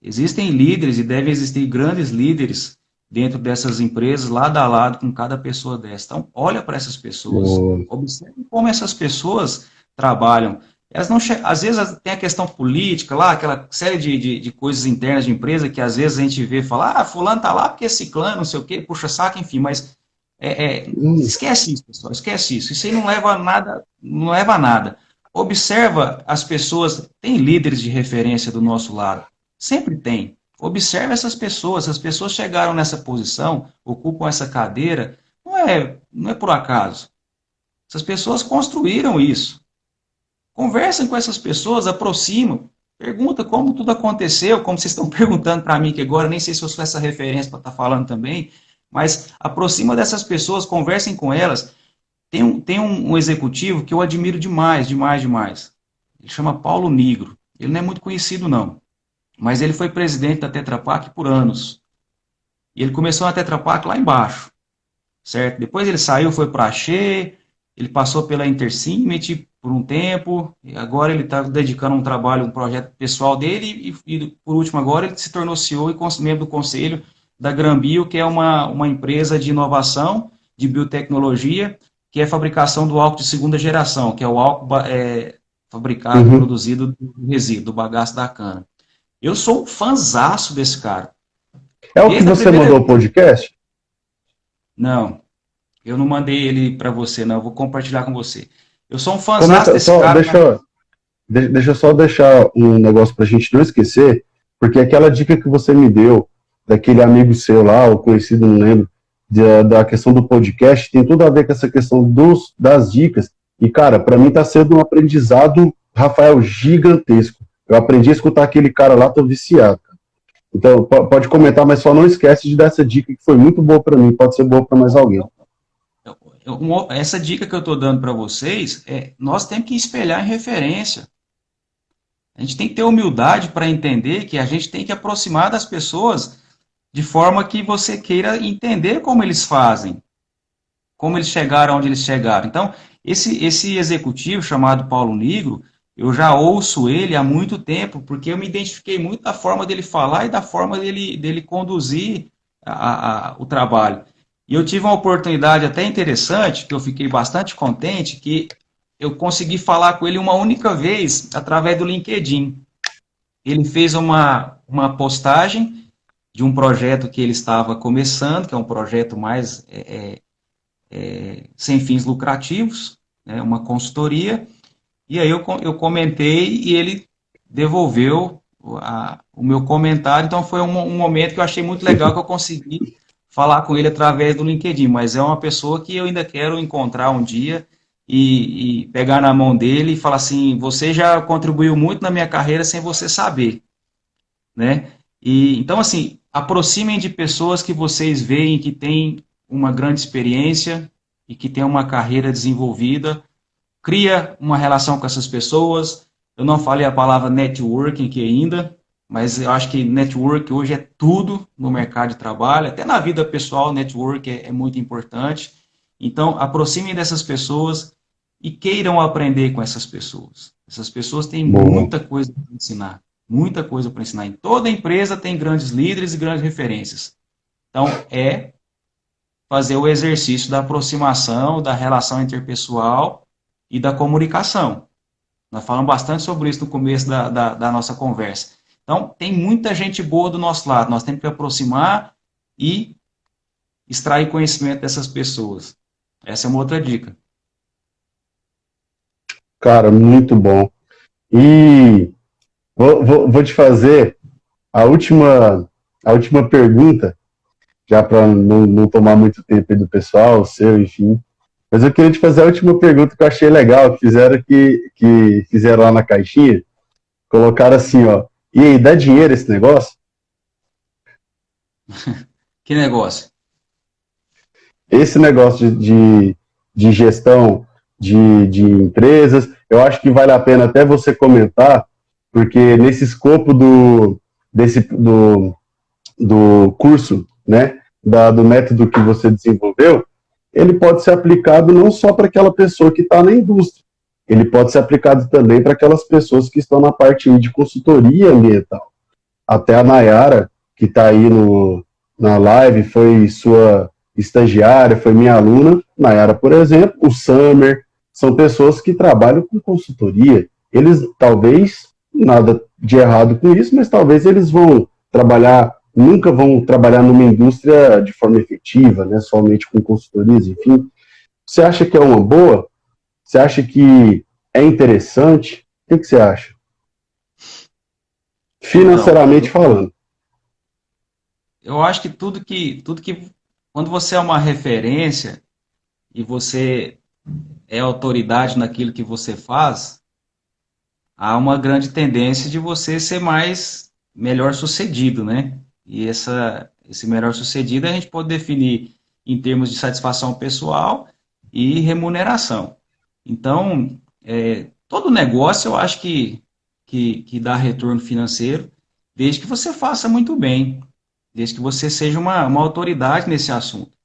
Existem líderes e devem existir grandes líderes dentro dessas empresas, lado a lado com cada pessoa dessa. Então, olha para essas pessoas, Boa. observe como essas pessoas trabalham. Elas não às vezes tem a questão política lá, aquela série de coisas internas de empresa que às vezes a gente vê falar, fulano tá lá porque é ciclano, não sei o quê, puxa saco, enfim, mas esquece isso, pessoal, esquece isso. Isso aí não leva a nada, não leva a nada. Observa as pessoas, tem líderes de referência do nosso lado, sempre tem. Observe essas pessoas chegaram nessa posição, ocupam essa cadeira, não é por acaso. Essas pessoas construíram isso. Conversem com essas pessoas, aproximam, pergunta como tudo aconteceu, como vocês estão perguntando para mim que agora, nem sei se eu sou essa referência para estar falando também, mas aproxima dessas pessoas, conversem com elas. Tem um executivo que eu admiro demais, demais, demais. Ele chama Paulo Nigro. Ele não é muito conhecido, não. Mas ele foi presidente da Tetra Pak por anos. E ele começou na Tetra Pak lá embaixo, certo? Depois ele saiu, foi para a Shea, ele passou pela Intercimit por um tempo, e agora ele está dedicando um trabalho, um projeto pessoal dele, e por último agora ele se tornou CEO e membro do conselho da Granbio, que é uma empresa de inovação, de biotecnologia, que é fabricação do álcool de segunda geração, que é o álcool fabricado, Uhum. produzido do resíduo, do bagaço da cana. Eu sou um fãzaço desse cara. É o que Desde a você primeira mandou o vez. podcast? Não, eu não mandei ele para você, não. Eu vou compartilhar com você. Eu sou um fãzaço Comenta, desse só cara. deixa eu só deixar um negócio para a gente não esquecer, porque aquela dica que você me deu, daquele amigo seu lá, ou conhecido, não lembro, da questão do podcast, tem tudo a ver com essa questão das dicas. E, cara, para mim está sendo um aprendizado, Rafael, gigantesco. Eu aprendi a escutar aquele cara lá, tô viciado. Então, pode comentar, mas só não esquece de dar essa dica que foi muito boa para mim, pode ser boa para mais alguém. Essa dica que eu estou dando para vocês nós temos que espelhar em referência. A gente tem que ter humildade para entender que a gente tem que aproximar das pessoas de forma que você queira entender como eles fazem, como eles chegaram onde eles chegaram. Então, esse executivo chamado Paulo Nigro, eu já ouço ele há muito tempo, porque eu me identifiquei muito da forma dele falar e da forma dele conduzir o trabalho. E eu tive uma oportunidade até interessante, que eu fiquei bastante contente, que eu consegui falar com ele uma única vez através do LinkedIn. Ele fez uma postagem de um projeto que ele estava começando, que é um projeto mais sem fins lucrativos, né, uma consultoria, e aí eu comentei e ele devolveu o meu comentário, então foi um momento que eu achei muito legal que eu consegui falar com ele através do LinkedIn, mas é uma pessoa que eu ainda quero encontrar um dia e pegar na mão dele e falar assim, você já contribuiu muito na minha carreira sem você saber, né? E então assim, aproximem de pessoas que vocês veem que têm uma grande experiência e que têm uma carreira desenvolvida, cria uma relação com essas pessoas. Eu não falei a palavra networking aqui ainda, mas eu acho que network hoje é tudo no mercado de trabalho, até na vida pessoal, network é muito importante. Então, aproximem dessas pessoas e queiram aprender com essas pessoas. Essas pessoas têm Boa. muita coisa para ensinar, muita coisa para ensinar. Em toda empresa tem grandes líderes e grandes referências. Então, fazer o exercício da aproximação, da relação interpessoal e da comunicação. Nós falamos bastante sobre isso no começo da nossa conversa. Então, tem muita gente boa do nosso lado. Nós temos que aproximar e extrair conhecimento dessas pessoas. Essa é uma outra dica. Cara, muito bom. E vou te fazer a última pergunta, já para não tomar muito tempo aí do pessoal, seu, enfim. Mas eu queria te fazer a última pergunta que eu achei legal, que fizeram lá na caixinha. Colocaram assim, ó. E aí, dá dinheiro esse negócio? Que negócio? Esse negócio de gestão de empresas, eu acho que vale a pena até você comentar, porque nesse escopo do curso, né, do método que você desenvolveu, ele pode ser aplicado não só para aquela pessoa que está na indústria, ele pode ser aplicado também para aquelas pessoas que estão na parte de consultoria ambiental. Até a Nayara, que está aí na live, foi sua estagiária, foi minha aluna. Nayara, por exemplo, o Summer, são pessoas que trabalham com consultoria. Eles, talvez, nada de errado com isso, mas talvez eles nunca vão trabalhar numa indústria de forma efetiva, né, somente com consultorias, enfim. Você acha que é uma boa? Você acha que é interessante? O que você acha? Então, Financeiramente falando. eu acho que quando você é uma referência e você é autoridade naquilo que você faz, há uma grande tendência de você ser mais melhor sucedido, né? E esse melhor sucedido a gente pode definir em termos de satisfação pessoal e remuneração. Então, todo negócio eu acho que dá retorno financeiro, desde que você faça muito bem, desde que você seja uma autoridade nesse assunto.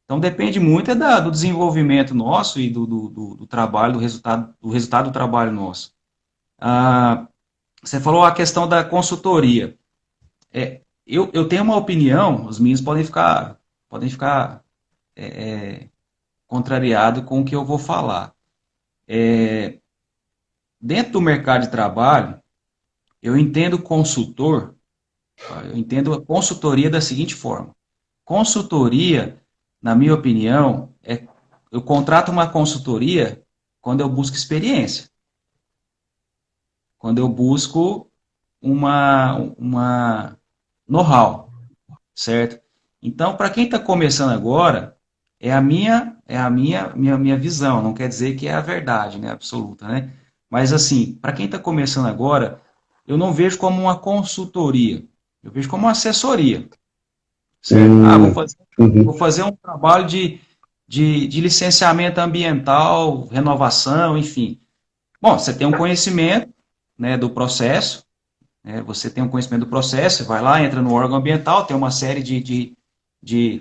Então depende muito do desenvolvimento nosso e do trabalho, do resultado do trabalho nosso. Ah, você falou a questão da consultoria. Eu tenho uma opinião, os meninos podem ficar contrariados com o que eu vou falar. Dentro do mercado de trabalho, eu entendo consultor, eu entendo a consultoria da seguinte forma. Consultoria, na minha opinião, eu contrato uma consultoria quando eu busco experiência, quando eu busco uma know-how, certo? Então, para quem está começando agora, é a minha visão, não quer dizer que é a verdade, né, absoluta, né? Mas assim, para quem está começando agora, eu não vejo como uma consultoria, eu vejo como uma assessoria, certo? Vou Hum, fazer, uhum. vou fazer um trabalho de licenciamento ambiental, renovação, enfim. Bom, você tem um conhecimento, né, do processo, né, você tem um conhecimento do processo, você vai lá, entra no órgão ambiental, tem uma série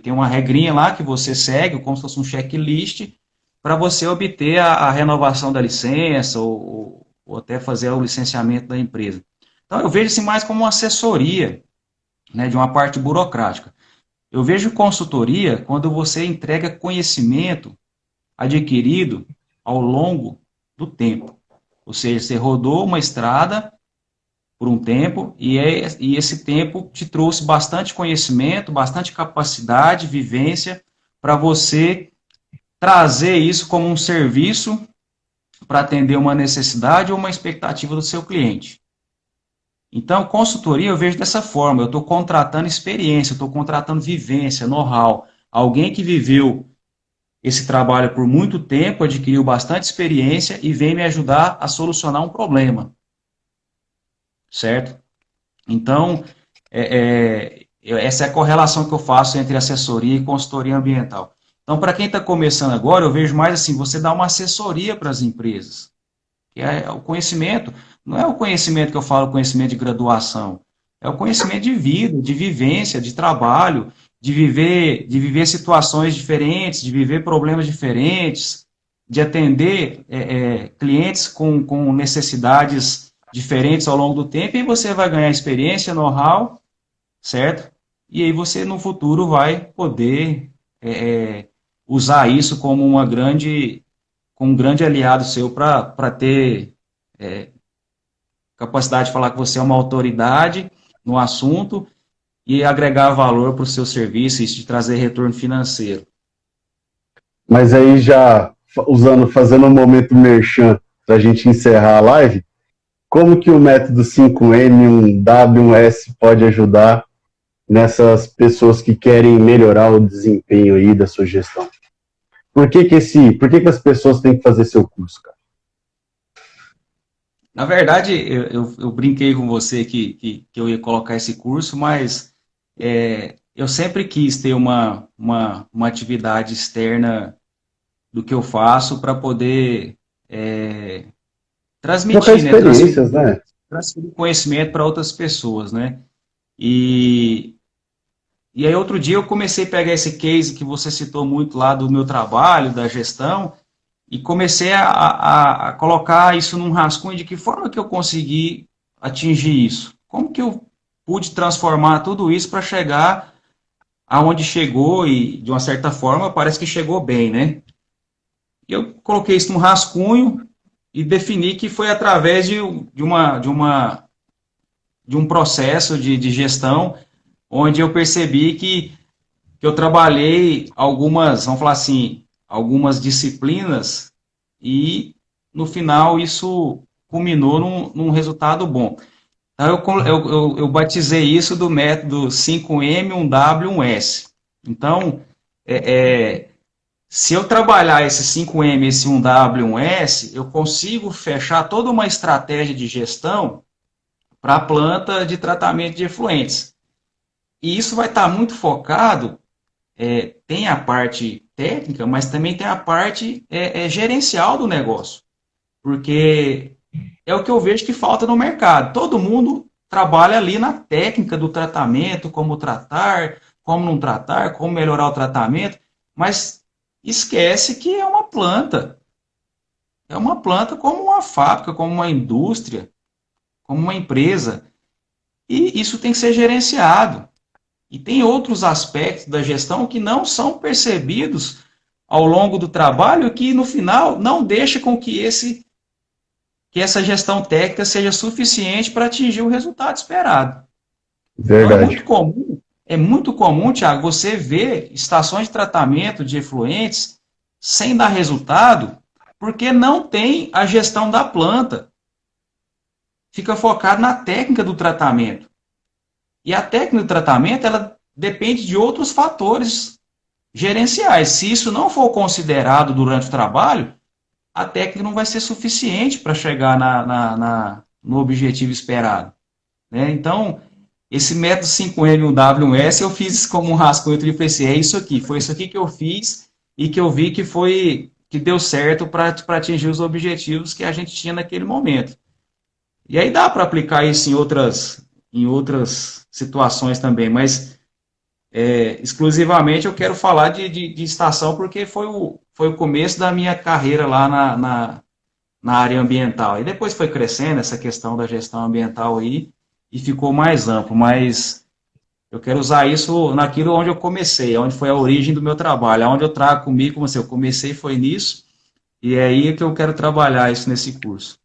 tem uma regrinha lá que você segue, como se fosse um checklist, para você obter a renovação da licença ou até fazer o licenciamento da empresa. Então, eu vejo assim mais como uma assessoria, né, de uma parte burocrática. Eu vejo consultoria quando você entrega conhecimento adquirido ao longo do tempo. Ou seja, você rodou uma estrada por um tempo e esse tempo te trouxe bastante conhecimento, bastante capacidade, vivência para você trazer isso como um serviço para atender uma necessidade ou uma expectativa do seu cliente. Então, consultoria eu vejo dessa forma, eu estou contratando experiência, estou contratando vivência, know-how, alguém que viveu esse trabalho por muito tempo, adquiriu bastante experiência e vem me ajudar a solucionar um problema, certo? Então, essa é a correlação que eu faço entre assessoria e consultoria ambiental. Então, para quem está começando agora, eu vejo mais assim, você dá uma assessoria para as empresas, que é o conhecimento, não é o conhecimento que eu falo, conhecimento de graduação, é o conhecimento de vida, de vivência, de trabalho, de viver situações diferentes, de viver problemas diferentes, de atender clientes com necessidades diferentes ao longo do tempo, e você vai ganhar experiência, know-how, certo? E aí você no futuro vai poder usar isso como um grande aliado seu para ter capacidade de falar que você é uma autoridade no assunto e agregar valor para o seu serviço e de trazer retorno financeiro. Mas aí já fazendo um momento merchan para a gente encerrar a live, como que o método 5M, um W, um S pode ajudar nessas pessoas que querem melhorar o desempenho aí da sua gestão? Por que as pessoas têm que fazer seu curso, cara? Na verdade, eu brinquei com você que eu ia colocar esse curso, mas eu sempre quis ter uma atividade externa do que eu faço para poder Trocar transmitir, né? experiências, né? Transferir conhecimento para outras pessoas, né? E aí outro dia eu comecei a pegar esse case que você citou muito lá do meu trabalho, da gestão, e comecei a colocar isso num rascunho de que forma que eu consegui atingir isso. Como que eu pude transformar tudo isso para chegar aonde chegou e, de uma certa forma, parece que chegou bem, né? Eu coloquei isso num rascunho e defini que foi através de um processo de gestão onde eu percebi que eu trabalhei algumas, vamos falar assim, algumas disciplinas e no final isso culminou num resultado bom. Então eu batizei isso do método 5M, 1W, 1S. Então, se eu trabalhar esse 5M, esse 1W, 1S, eu consigo fechar toda uma estratégia de gestão para a planta de tratamento de efluentes. E isso vai estar muito focado, tem a parte técnica, mas também tem a parte gerencial do negócio. Porque é o que eu vejo que falta no mercado. Todo mundo trabalha ali na técnica do tratamento, como tratar, como não tratar, como melhorar o tratamento, mas esquece que é uma planta. É uma planta como uma fábrica, como uma indústria, como uma empresa. E isso tem que ser gerenciado. E tem outros aspectos da gestão que não são percebidos ao longo do trabalho que, no final, não deixa com que essa gestão técnica seja suficiente para atingir o resultado esperado. Então, Verdade. é muito comum, Thiago, você ver estações de tratamento de efluentes sem dar resultado, porque não tem a gestão da planta. Fica focado na técnica do tratamento. E a técnica do tratamento, ela depende de outros fatores gerenciais. Se isso não for considerado durante o trabalho, a técnica não vai ser suficiente para chegar no objetivo esperado. Né? Então, esse método 5M1W1S, eu fiz como um rascunho e falei assim, é isso aqui, foi isso aqui que eu fiz e que eu vi que deu certo para atingir os objetivos que a gente tinha naquele momento. E aí dá para aplicar isso em outras situações também, mas exclusivamente eu quero falar de estação porque foi o começo da minha carreira lá na área ambiental. E depois foi crescendo essa questão da gestão ambiental aí e ficou mais amplo, mas eu quero usar isso naquilo onde eu comecei, onde foi a origem do meu trabalho, onde eu trago comigo, como assim, eu comecei foi nisso, e é aí que eu quero trabalhar isso nesse curso.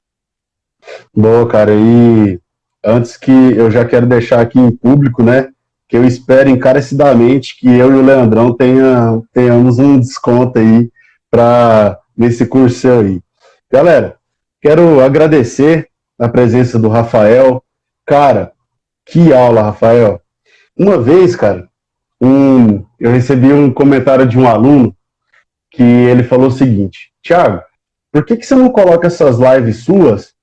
Boa, cara, e antes que eu já quero deixar aqui em público, né, que eu espero encarecidamente que eu e o Leandrão tenhamos um desconto aí nesse curso aí. Galera, quero agradecer a presença do Rafael. Cara, que aula, Rafael. Uma vez, cara, eu recebi um comentário de um aluno que ele falou o seguinte: Thiago, por que você não coloca essas lives suas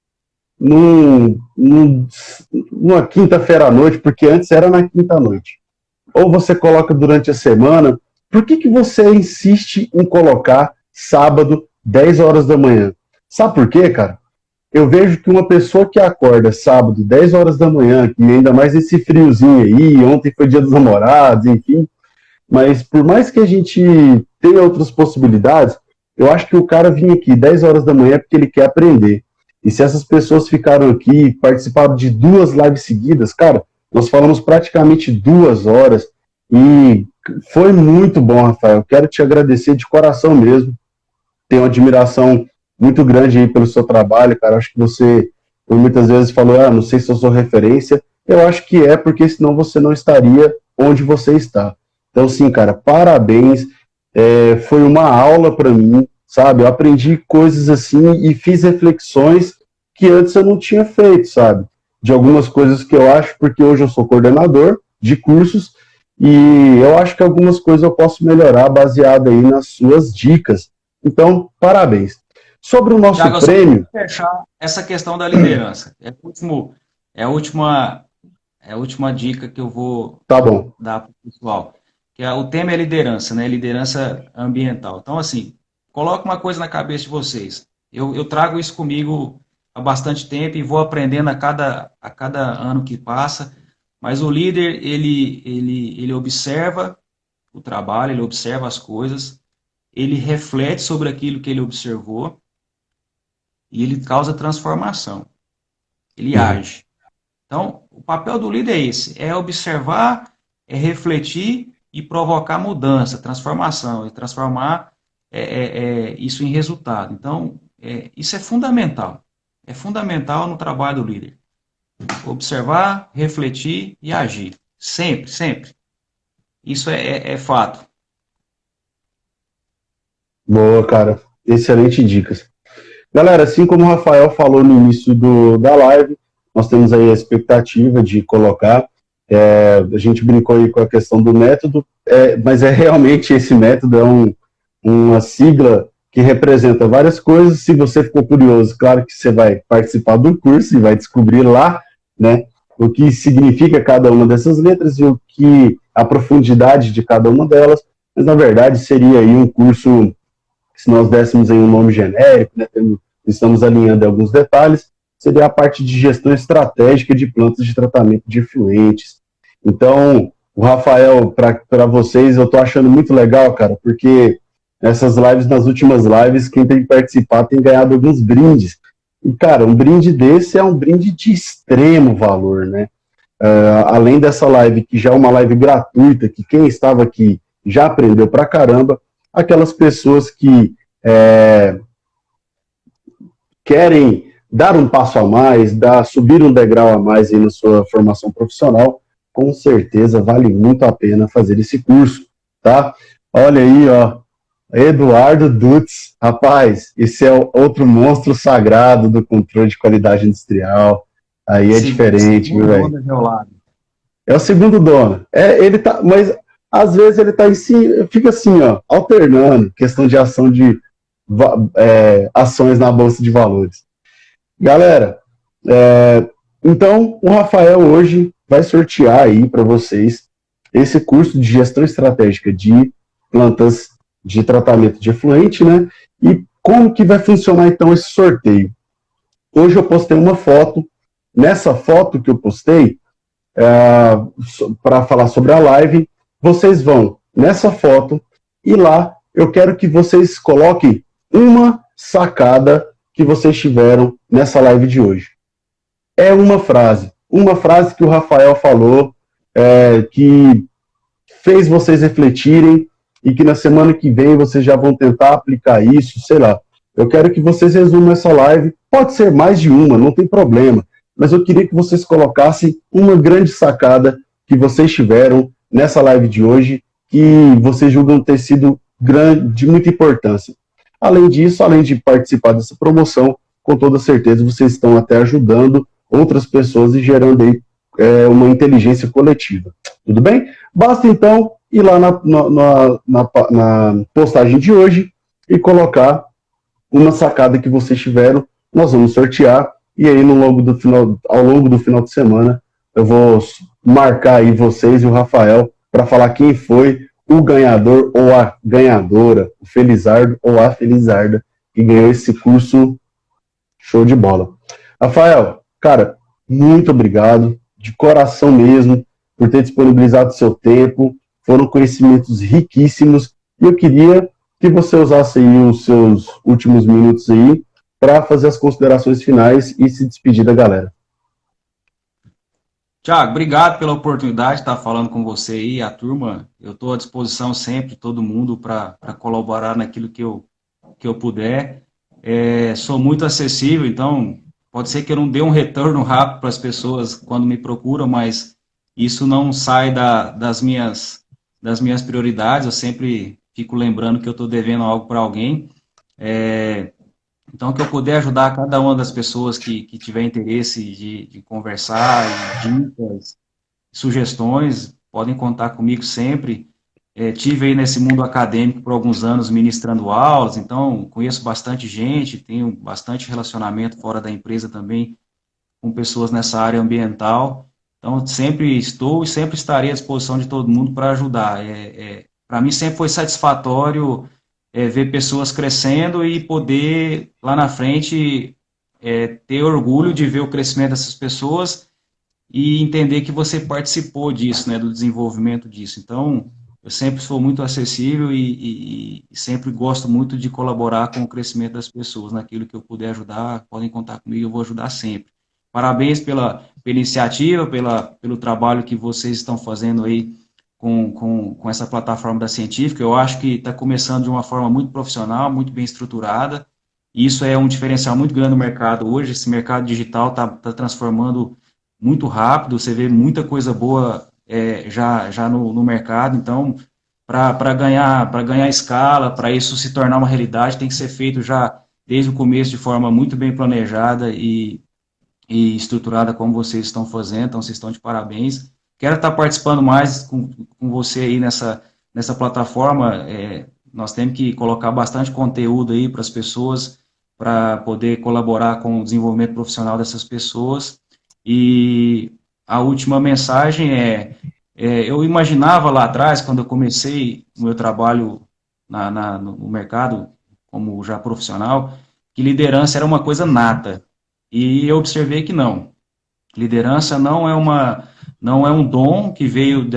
numa quinta-feira à noite, porque antes era na quinta-noite? Ou você coloca durante a semana? Por que você insiste em colocar sábado, 10 horas da manhã? Sabe por quê, cara? Eu vejo que uma pessoa que acorda sábado, 10 horas da manhã, que ainda mais esse friozinho aí, ontem foi dia dos namorados, enfim, mas por mais que a gente tenha outras possibilidades, eu acho que o cara vinha aqui 10 horas da manhã porque ele quer aprender. E se essas pessoas ficaram aqui, participaram de 2 lives seguidas, cara, nós falamos praticamente 2 horas e foi muito bom, Rafael. Quero te agradecer de coração mesmo. Tenho admiração muito grande aí pelo seu trabalho, cara. Acho que você, por muitas vezes, falou, não sei se eu sou referência. Eu acho que é, porque senão você não estaria onde você está. Então, sim, cara, parabéns. Foi uma aula para mim, sabe? Eu aprendi coisas assim e fiz reflexões que antes eu não tinha feito, sabe? De algumas coisas que eu acho, porque hoje eu sou coordenador de cursos e eu acho que algumas coisas eu posso melhorar baseado aí nas suas dicas. Então, parabéns. Sobre o nosso Tiago, eu só prêmio, quero fechar essa questão da liderança. É a última, é a última dica que eu vou tá bom. dar para o pessoal. O tema é liderança, né? Liderança ambiental. Então, assim, coloca uma coisa na cabeça de vocês. Eu trago isso comigo há bastante tempo e vou aprendendo a cada ano que passa. Mas o líder, ele observa o trabalho, ele observa as coisas, ele reflete sobre aquilo que ele observou e ele causa transformação. Ele age. Então, o papel do líder é esse: é observar, é refletir e provocar mudança, transformação, e transformar isso em resultado. Então, isso é fundamental. É fundamental no trabalho do líder. Observar, refletir e agir. Sempre, sempre. Isso é fato. Boa, cara. Excelente dicas. Galera, assim como o Rafael falou no início da live, nós temos aí a expectativa de colocar. A gente brincou aí com a questão do método, mas realmente esse método uma sigla que representa várias coisas. Se você ficou curioso, claro que você vai participar do curso e vai descobrir lá, né, o que significa cada uma dessas letras e a profundidade de cada uma delas. Mas na verdade seria aí um curso, se nós dessemos aí um nome genérico, né, estamos alinhando alguns detalhes, seria a parte de gestão estratégica de plantas de tratamento de efluentes. Então, o Rafael, para vocês, eu estou achando muito legal, cara, porque nessas lives, nas últimas lives, quem tem que participar tem ganhado alguns brindes. E, cara, um brinde desse é um brinde de extremo valor, né? Além dessa live, que já é uma live gratuita, que quem estava aqui já aprendeu pra caramba, aquelas pessoas que querem dar um passo a mais, subir um degrau a mais aí na sua formação profissional, com certeza vale muito a pena fazer esse curso, tá? Olha aí, ó, Eduardo Dutz, rapaz, esse é outro monstro sagrado do controle de qualidade industrial, aí é diferente, viu, velho? É o segundo dono. Ele tá, mas às vezes ele tá em si, fica assim, ó, alternando questão de ação de ações na Bolsa de Valores. Galera, então o Rafael hoje vai sortear aí para vocês esse curso de gestão estratégica de plantas de tratamento de efluente, né? E como que vai funcionar então esse sorteio? Hoje eu postei uma foto. Nessa foto que eu postei, para falar sobre a live, vocês vão nessa foto e lá eu quero que vocês coloquem uma sacada que vocês tiveram nessa live de hoje. É uma frase que o Rafael falou, que fez vocês refletirem e que na semana que vem vocês já vão tentar aplicar isso, sei lá. Eu quero que vocês resumam essa live, pode ser mais de uma, não tem problema, mas eu queria que vocês colocassem uma grande sacada que vocês tiveram nessa live de hoje, que vocês julgam ter sido de muita importância. Além disso, além de participar dessa promoção, com toda certeza vocês estão até ajudando outras pessoas e gerando aí uma inteligência coletiva. Tudo bem? Basta então ir lá na postagem de hoje e colocar uma sacada que vocês tiveram. Nós vamos sortear e aí ao longo do final de semana eu vou marcar aí vocês e o Rafael para falar quem foi o ganhador ou a ganhadora, o Felizardo ou a Felizarda que ganhou esse curso show de bola. Rafael, cara, muito obrigado, de coração mesmo, por ter disponibilizado seu tempo. Foram conhecimentos riquíssimos e eu queria que você usasse aí os seus últimos minutos aí para fazer as considerações finais e se despedir da galera. Tiago, obrigado pela oportunidade de estar falando com você aí, a turma. Eu estou à disposição sempre, todo mundo, para colaborar naquilo que eu puder. sou muito acessível, então pode ser que eu não dê um retorno rápido para as pessoas quando me procuram, mas isso não sai das minhas prioridades, eu sempre fico lembrando que eu estou devendo algo para alguém. Então, que eu puder ajudar cada uma das pessoas que tiver interesse de conversar, dicas, sugestões, podem contar comigo sempre. Tive aí nesse mundo acadêmico por alguns anos ministrando aulas, então conheço bastante gente, tenho bastante relacionamento fora da empresa também com pessoas nessa área ambiental. Então, sempre estou e sempre estarei à disposição de todo mundo para ajudar. Para mim sempre foi satisfatório ver pessoas crescendo e poder, lá na frente, ter orgulho de ver o crescimento dessas pessoas e entender que você participou disso, né, do desenvolvimento disso. Então, eu sempre sou muito acessível e sempre gosto muito de colaborar com o crescimento das pessoas. Naquilo que eu puder ajudar, podem contar comigo, eu vou ajudar sempre. Parabéns pela iniciativa, pelo trabalho que vocês estão fazendo aí com essa plataforma da Científica. Eu acho que está começando de uma forma muito profissional, muito bem estruturada. E isso é um diferencial muito grande no mercado hoje. Esse mercado digital está transformando muito rápido, você vê muita coisa boa já no mercado. Então, para ganhar escala, para isso se tornar uma realidade, tem que ser feito já desde o começo de forma muito bem planejada e estruturada, como vocês estão fazendo. Então, vocês estão de parabéns. Quero estar participando mais com você aí nessa plataforma. Nós temos que colocar bastante conteúdo aí para as pessoas, para poder colaborar com o desenvolvimento profissional dessas pessoas. E a última mensagem eu imaginava lá atrás, quando eu comecei o meu trabalho no mercado, como já profissional, que liderança era uma coisa nata. E eu observei que não. Liderança não é um dom que veio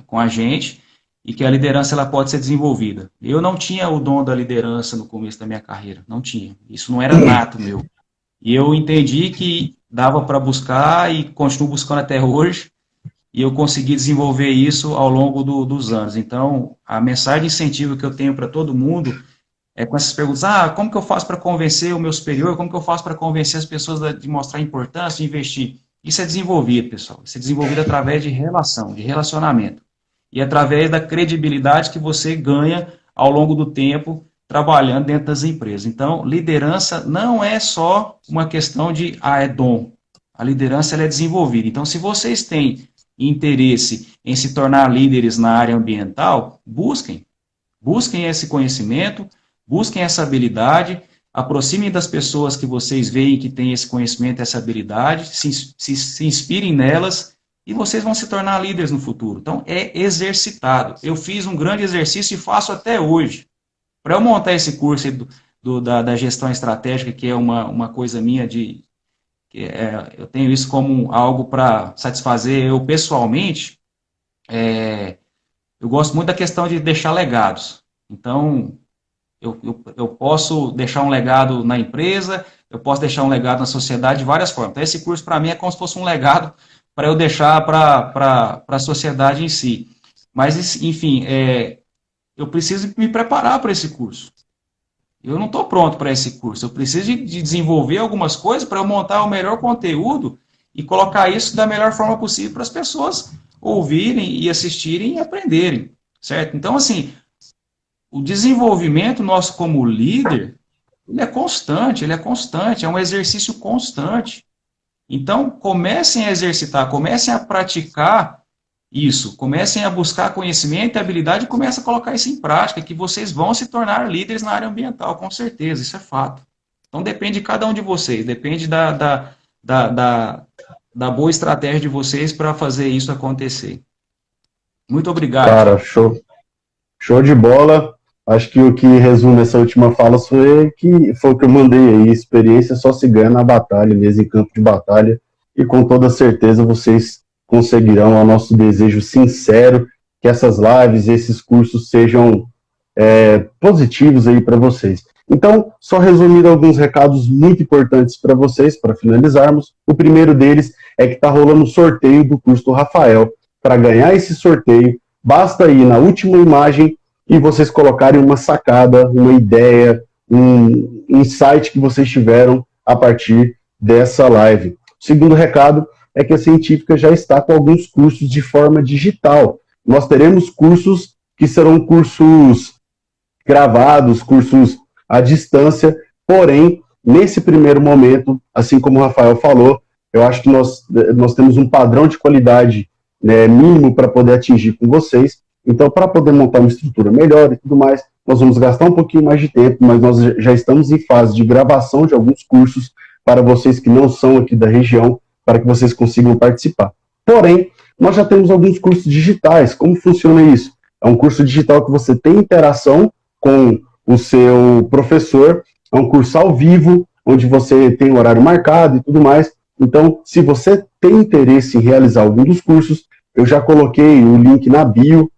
com a gente, e que a liderança ela pode ser desenvolvida. Eu não tinha o dom da liderança no começo da minha carreira, não tinha. Isso não era nato meu. E eu entendi que dava para buscar e continuo buscando até hoje, e eu consegui desenvolver isso ao longo dos anos. Então, a mensagem de incentivo que eu tenho para todo mundo com essas perguntas: como que eu faço para convencer o meu superior, como que eu faço para convencer as pessoas de mostrar a importância de investir? Isso é desenvolvido, pessoal. Isso é desenvolvido através de relação, de relacionamento. E através da credibilidade que você ganha ao longo do tempo, trabalhando dentro das empresas. Então, liderança não é só uma questão de, é dom. A liderança ela é desenvolvida. Então, se vocês têm interesse em se tornar líderes na área ambiental, busquem esse conhecimento, busquem essa habilidade, aproximem das pessoas que vocês veem que têm esse conhecimento, essa habilidade, se inspirem nelas, e vocês vão se tornar líderes no futuro. Então, é exercitado. Eu fiz um grande exercício e faço até hoje. Para eu montar esse curso da gestão estratégica, que é uma coisa minha eu tenho isso como algo para satisfazer eu pessoalmente, eu gosto muito da questão de deixar legados. Então, eu posso deixar um legado na empresa, eu posso deixar um legado na sociedade de várias formas. Então, esse curso, para mim, é como se fosse um legado para eu deixar para a sociedade em si. Mas, enfim, eu preciso me preparar para esse curso. Eu não estou pronto para esse curso. Eu preciso de desenvolver algumas coisas para eu montar o melhor conteúdo e colocar isso da melhor forma possível para as pessoas ouvirem e assistirem e aprenderem, certo? Então, assim, o desenvolvimento nosso como líder, ele é constante, é um exercício constante. Então, comecem a exercitar, comecem a praticar isso, comecem a buscar conhecimento e habilidade e comecem a colocar isso em prática, que vocês vão se tornar líderes na área ambiental, com certeza, isso é fato. Então, depende de cada um de vocês, depende da boa estratégia de vocês para fazer isso acontecer. Muito obrigado. Cara, show de bola. Acho que o que resume essa última fala foi o que eu mandei aí. Experiência só se ganha na batalha, mesmo em campo de batalha. E com toda certeza vocês conseguirão, ao nosso desejo sincero, que essas lives, esses cursos sejam positivos aí para vocês. Então, só resumindo alguns recados muito importantes para vocês, para finalizarmos. O primeiro deles é que está rolando o sorteio do curso do Rafael. Para ganhar esse sorteio, basta ir na última imagem e vocês colocarem uma sacada, uma ideia, um insight que vocês tiveram a partir dessa live. O segundo recado é que a Científica já está com alguns cursos de forma digital. Nós teremos cursos que serão cursos gravados, cursos à distância, porém, nesse primeiro momento, assim como o Rafael falou, eu acho que nós temos um padrão de qualidade, né, mínimo para poder atingir com vocês. Então, para poder montar uma estrutura melhor e tudo mais, nós vamos gastar um pouquinho mais de tempo, mas nós já estamos em fase de gravação de alguns cursos para vocês que não são aqui da região, para que vocês consigam participar. Porém, nós já temos alguns cursos digitais. Como funciona isso? É um curso digital que você tem interação com o seu professor, é um curso ao vivo, onde você tem um horário marcado e tudo mais. Então, se você tem interesse em realizar algum dos cursos, eu já coloquei o link na bio